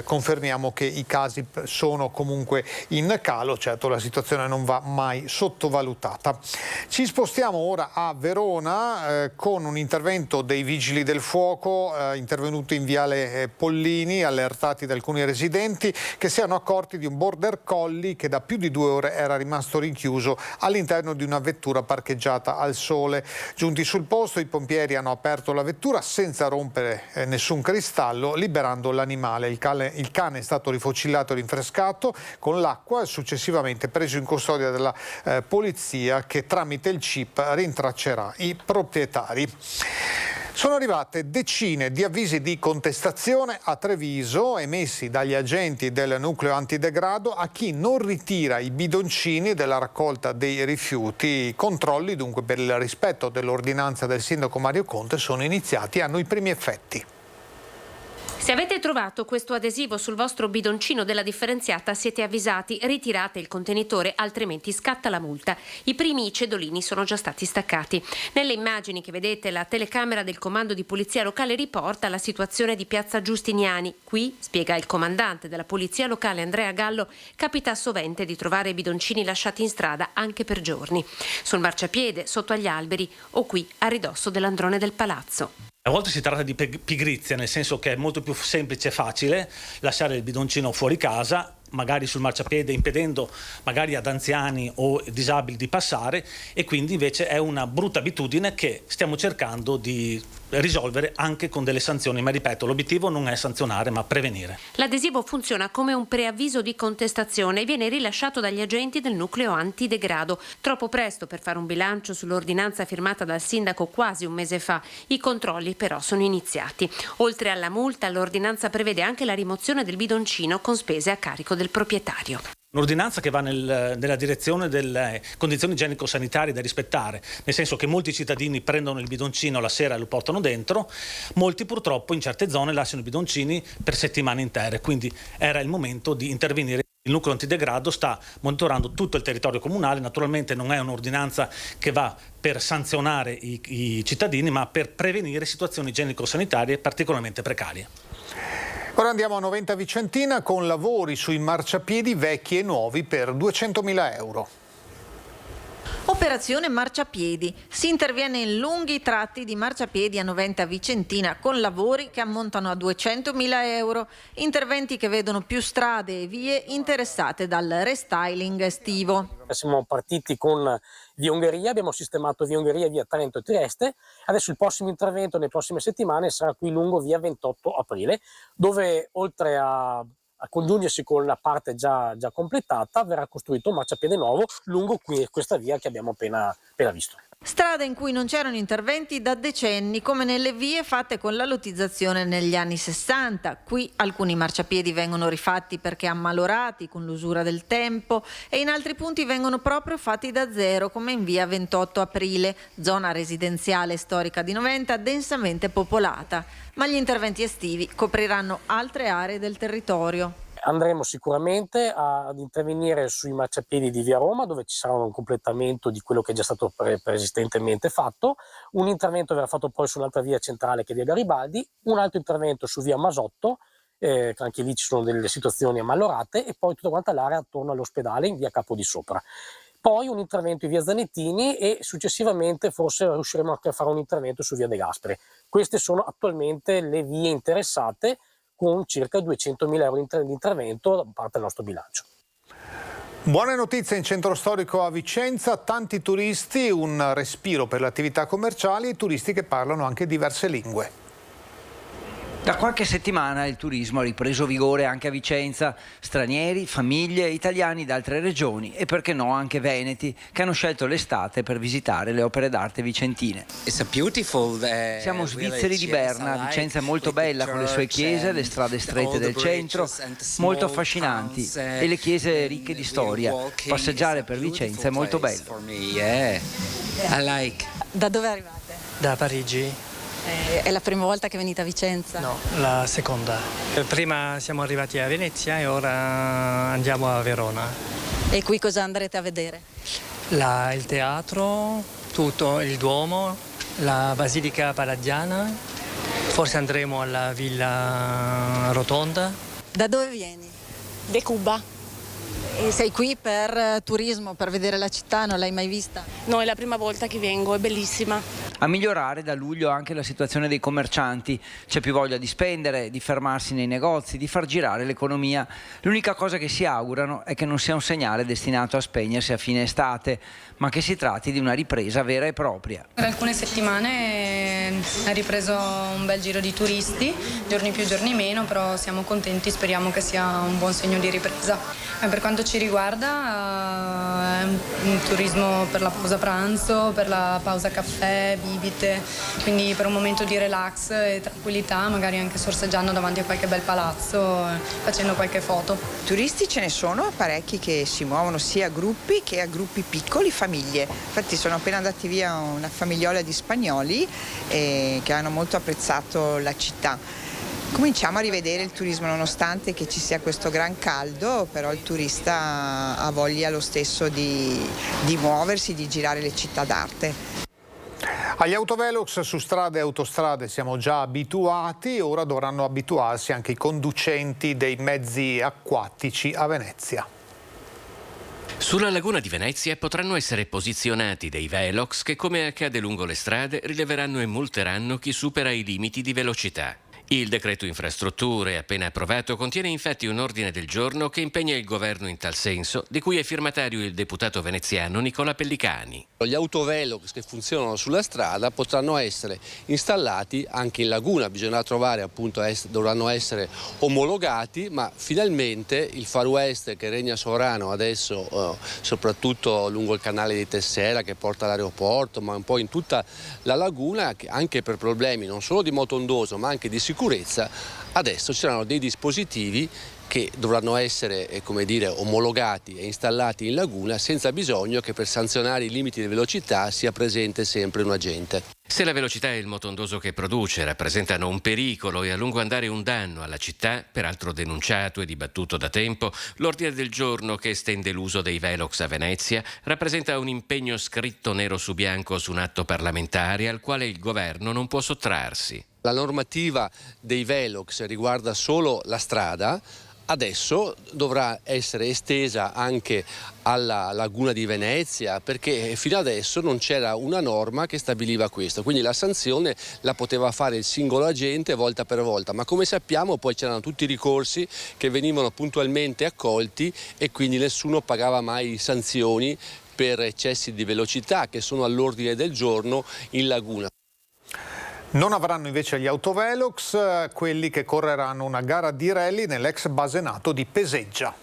Speaker 1: confermiamo che i casi sono comunque in calo, certo la situazione non va mai sottovalutata. Ci spostiamo ora a Verona con un intervento dei Vigili del Fuoco intervenuti in Viale Pollini, allertati da alcuni residenti che si erano accorti di un border collie che da più di 2 ore era rimasto rinchiuso all'interno di una vettura parcheggiata al sole. Giunti sul posto, i pompieri hanno aperto la vettura senza rompere nessun cristallo, liberando l'animale. Il cane è stato rifocillato e rinfrescato con l'acqua e successivamente preso in custodia della polizia, che tramite il CIP rintraccerà i proprietari. Sono arrivate decine di avvisi di contestazione a Treviso emessi dagli agenti del nucleo antidegrado a chi non ritira i bidoncini della raccolta dei rifiuti. I controlli dunque per il rispetto dell'ordinanza del sindaco Mario Conte sono iniziati e hanno i primi effetti.
Speaker 22: Se avete trovato questo adesivo sul vostro bidoncino della differenziata siete avvisati, ritirate il contenitore altrimenti scatta la multa. I primi cedolini sono già stati staccati. Nelle immagini che vedete la telecamera del comando di polizia locale riporta la situazione di piazza Giustiniani. Qui, spiega il comandante della polizia locale Andrea Gallo, capita sovente di trovare bidoncini lasciati in strada anche per giorni. Sul marciapiede, sotto agli alberi o qui a ridosso dell'androne del palazzo.
Speaker 13: A volte si tratta di pigrizia, nel senso che è molto più semplice e facile lasciare il bidoncino fuori casa, magari sul marciapiede, impedendo magari ad anziani o disabili di passare, e quindi invece è una brutta abitudine che stiamo cercando di risolvere anche con delle sanzioni, ma ripeto, l'obiettivo non è sanzionare ma prevenire.
Speaker 22: L'adesivo funziona come un preavviso di contestazione e viene rilasciato dagli agenti del nucleo antidegrado. Troppo presto per fare un bilancio sull'ordinanza firmata dal sindaco quasi un mese fa. I controlli però sono iniziati. Oltre alla multa, l'ordinanza prevede anche la rimozione del bidoncino con spese a carico del proprietario.
Speaker 13: Un'ordinanza che va nella direzione delle condizioni igienico-sanitarie da rispettare, nel senso che molti cittadini prendono il bidoncino la sera e lo portano dentro, molti purtroppo in certe zone lasciano i bidoncini per settimane intere, quindi era il momento di intervenire. Il nucleo antidegrado sta monitorando tutto il territorio comunale, naturalmente non è un'ordinanza che va per sanzionare i cittadini, ma per prevenire situazioni igienico-sanitarie particolarmente precarie.
Speaker 1: Ora andiamo a Noventa Vicentina con lavori sui marciapiedi vecchi e nuovi per 200.000 euro.
Speaker 14: Operazione marciapiedi. Si interviene in lunghi tratti di marciapiedi a Noventa Vicentina con lavori che ammontano a 200.000 euro. Interventi che vedono più strade e vie interessate dal restyling estivo.
Speaker 16: Siamo partiti con via Ungheria, abbiamo sistemato via Ungheria, via Trento e Trieste. Adesso il prossimo intervento nelle prossime settimane sarà qui lungo via 28 aprile, dove oltre a congiungersi con la parte già completata verrà costruito un marciapiede nuovo lungo questa via che abbiamo appena visto.
Speaker 14: Strade in cui non c'erano interventi da decenni, come nelle vie fatte con la lottizzazione negli anni 60. Qui alcuni marciapiedi vengono rifatti perché ammalorati con l'usura del tempo e in altri punti vengono proprio fatti da zero, come in via 28 Aprile, zona residenziale storica di Noventa densamente popolata. Ma gli interventi estivi copriranno altre aree del territorio.
Speaker 16: Andremo sicuramente ad intervenire sui marciapiedi di via Roma, dove ci sarà un completamento di quello che è già stato preesistentemente fatto. Un intervento verrà fatto poi sull'altra via centrale che è via Garibaldi, un altro intervento su via Masotto, anche lì ci sono delle situazioni ammalorate, e poi tutta quanta l'area attorno all'ospedale in via Capodisopra. Poi un intervento in via Zanettini e successivamente forse riusciremo anche a fare un intervento su via De Gasperi. Queste sono attualmente le vie interessate, con circa 200.000 euro di intervento da parte del nostro bilancio.
Speaker 1: Buone notizie in centro storico a Vicenza, tanti turisti, un respiro per le attività commerciali e turisti che parlano anche diverse lingue.
Speaker 25: Da qualche settimana il turismo ha ripreso vigore anche a Vicenza. Stranieri, famiglie, italiani da altre regioni e perché no anche veneti che hanno scelto l'estate per visitare le opere d'arte vicentine. Siamo svizzeri di Berna. Vicenza è molto bella con le sue chiese, le strade strette del centro, molto affascinanti e le chiese ricche di storia. Passeggiare per Vicenza è molto bello.
Speaker 4: Da dove arrivate?
Speaker 17: Da Parigi.
Speaker 4: È la prima volta che venite a Vicenza?
Speaker 17: No, la seconda. Prima siamo arrivati a Venezia e ora andiamo a Verona.
Speaker 4: E qui cosa andrete a vedere?
Speaker 17: Il teatro, tutto, il Duomo, la Basilica Palladiana, forse andremo alla Villa Rotonda.
Speaker 4: Da dove vieni?
Speaker 18: De Cuba.
Speaker 4: E sei qui per turismo, per vedere la città, non l'hai mai vista?
Speaker 18: No, è la prima volta che vengo, è bellissima.
Speaker 25: A migliorare da luglio anche la situazione dei commercianti. C'è più voglia di spendere, di fermarsi nei negozi, di far girare l'economia. L'unica cosa che si augurano è che non sia un segnale destinato a spegnersi a fine estate, ma che si tratti di una ripresa vera e propria.
Speaker 18: Per alcune settimane è ripreso un bel giro di turisti, giorni più, giorni meno, però siamo contenti, speriamo che sia un buon segno di ripresa. Per quanto ci riguarda è un turismo per la pausa pranzo, per la pausa caffè, bibite, quindi per un momento di relax e tranquillità, magari anche sorseggiando davanti a qualche bel palazzo, facendo qualche foto.
Speaker 19: Turisti ce ne sono parecchi che si muovono sia a gruppi che a gruppi piccoli, famiglie. Infatti sono appena andati via una famigliola di spagnoli che hanno molto apprezzato la città. Cominciamo a rivedere il turismo, nonostante che ci sia questo gran caldo, però il turista ha voglia lo stesso di muoversi, di girare le città d'arte.
Speaker 1: Agli autovelox su strade e autostrade siamo già abituati, ora dovranno abituarsi anche i conducenti dei mezzi acquatici a Venezia.
Speaker 21: Sulla laguna di Venezia potranno essere posizionati dei velox che, come accade lungo le strade, rileveranno e multeranno chi supera i limiti di velocità. Il decreto infrastrutture appena approvato contiene infatti un ordine del giorno che impegna il governo in tal senso, di cui è firmatario il deputato veneziano Nicola Pellicani.
Speaker 20: Gli autovelox che funzionano sulla strada potranno essere installati anche in laguna, bisognerà trovare appunto, dovranno essere omologati, ma finalmente il Far West che regna sovrano adesso soprattutto lungo il canale di Tessera che porta all'aeroporto, ma un po' in tutta la laguna, anche per problemi non solo di moto ondoso ma anche di sicurezza, adesso ci saranno dei dispositivi che dovranno essere omologati e installati in laguna senza bisogno che per sanzionare i limiti di velocità sia presente sempre un agente.
Speaker 21: Se la velocità e il moto ondoso che produce rappresentano un pericolo e a lungo andare un danno alla città, peraltro denunciato e dibattuto da tempo, l'ordine del giorno che estende l'uso dei velox a Venezia rappresenta un impegno scritto nero su bianco su un atto parlamentare al quale il governo non può sottrarsi.
Speaker 20: La normativa dei velox riguarda solo la strada, adesso dovrà essere estesa anche alla laguna di Venezia, perché fino adesso non c'era una norma che stabiliva questo, quindi la sanzione la poteva fare il singolo agente volta per volta, ma come sappiamo poi c'erano tutti i ricorsi che venivano puntualmente accolti e quindi nessuno pagava mai sanzioni per eccessi di velocità che sono all'ordine del giorno in laguna.
Speaker 1: Non avranno invece gli autovelox quelli che correranno una gara di rally nell'ex basenato di Peseggia.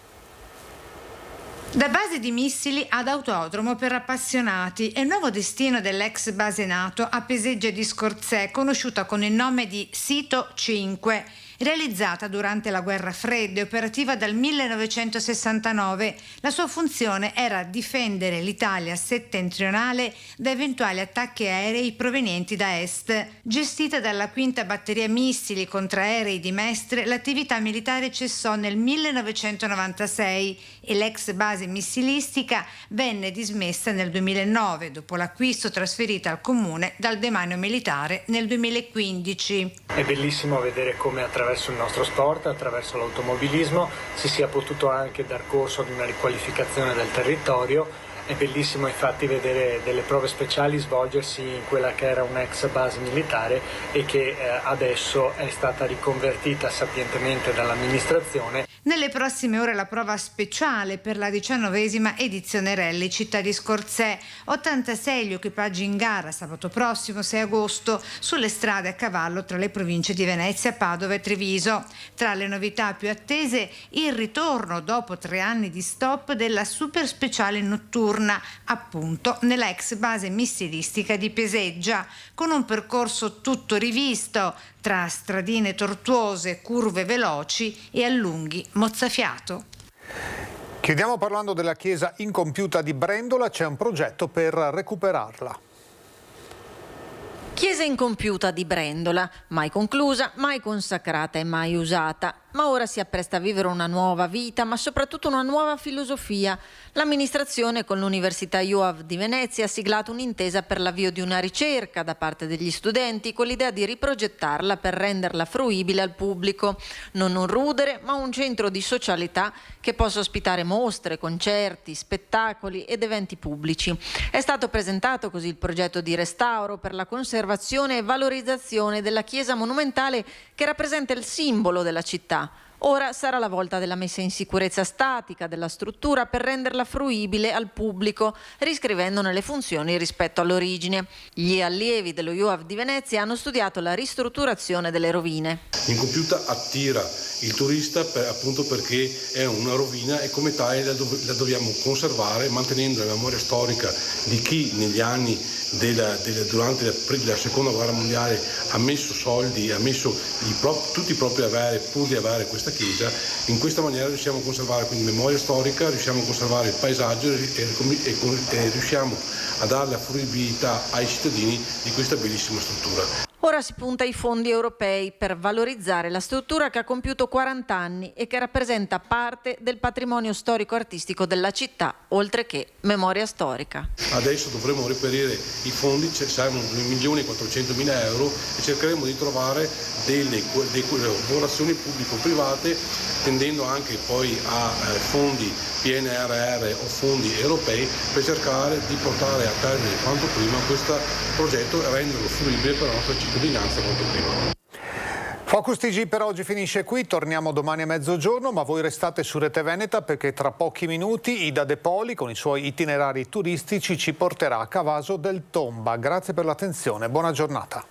Speaker 2: Da base di missili ad autodromo per appassionati è il nuovo destino dell'ex base NATO a Peseggia di Scorzè, conosciuta con il nome di Sito 5. Realizzata durante la Guerra Fredda e operativa dal 1969, la sua funzione era difendere l'Italia settentrionale da eventuali attacchi aerei provenienti da est. Gestita dalla 5ª batteria missili contraerei di Mestre, l'attività militare cessò nel 1996 e l'ex base missilistica venne dismessa nel 2009, dopo l'acquisto trasferita al comune dal demanio militare nel 2015.
Speaker 17: È bellissimo vedere come attraverso il nostro sport, attraverso l'automobilismo, si sia potuto anche dar corso ad una riqualificazione del territorio. È bellissimo infatti vedere delle prove speciali svolgersi in quella che era un'ex base militare e che adesso è stata riconvertita sapientemente dall'amministrazione.
Speaker 2: Nelle prossime ore la prova speciale per la 19ª edizione Rally Città di Scorzè. 86 gli equipaggi in gara sabato prossimo 6 agosto sulle strade a cavallo tra le province di Venezia, Padova e Treviso. Tra le novità più attese il ritorno dopo 3 anni di stop della super speciale notturna, appunto nella ex base missilistica di Peseggia, con un percorso tutto rivisto tra stradine tortuose, curve veloci e allunghi mozzafiato.
Speaker 1: Chiudiamo parlando della chiesa incompiuta di Brendola, c'è un progetto per recuperarla.
Speaker 14: Chiesa incompiuta di Brendola, mai conclusa, mai consacrata e mai usata. Ma ora si appresta a vivere una nuova vita, ma soprattutto una nuova filosofia. L'amministrazione con l'Università UAV di Venezia ha siglato un'intesa per l'avvio di una ricerca da parte degli studenti con l'idea di riprogettarla per renderla fruibile al pubblico. Non un rudere, ma un centro di socialità che possa ospitare mostre, concerti, spettacoli ed eventi pubblici. È stato presentato così il progetto di restauro per la conservazione e valorizzazione della chiesa monumentale che rappresenta il simbolo della città. Ora sarà la volta della messa in sicurezza statica della struttura per renderla fruibile al pubblico, riscrivendone le funzioni rispetto all'origine. Gli allievi dello UAV di Venezia hanno studiato la ristrutturazione delle rovine.
Speaker 3: Incompiuta attira il turista appunto perché è una rovina e come tale la dobbiamo conservare mantenendo la memoria storica di chi negli anni durante la seconda guerra mondiale ha messo soldi, ha messo tutti i propri averi pur di avere questa chiesa. In questa maniera riusciamo a conservare quindi memoria storica, riusciamo a conservare il paesaggio e riusciamo a dare la fruibilità ai cittadini di questa bellissima struttura.
Speaker 14: Ora si punta ai fondi europei per valorizzare la struttura che ha compiuto 40 anni e che rappresenta parte del patrimonio storico-artistico della città, oltre che memoria storica.
Speaker 3: Adesso dovremo reperire i fondi, saranno 2.400.000 euro e cercheremo di trovare delle collaborazioni pubblico-private, tendendo anche poi a fondi PNRR o fondi europei per cercare di portare a termine quanto prima questo progetto e renderlo fruibile per la nostra cittadinanza quanto prima.
Speaker 1: Focus TG per oggi finisce qui, torniamo domani a mezzogiorno, ma voi restate su Rete Veneta perché tra pochi minuti Ida De Poli con i suoi itinerari turistici ci porterà a Cavaso del Tomba. Grazie per l'attenzione, buona giornata.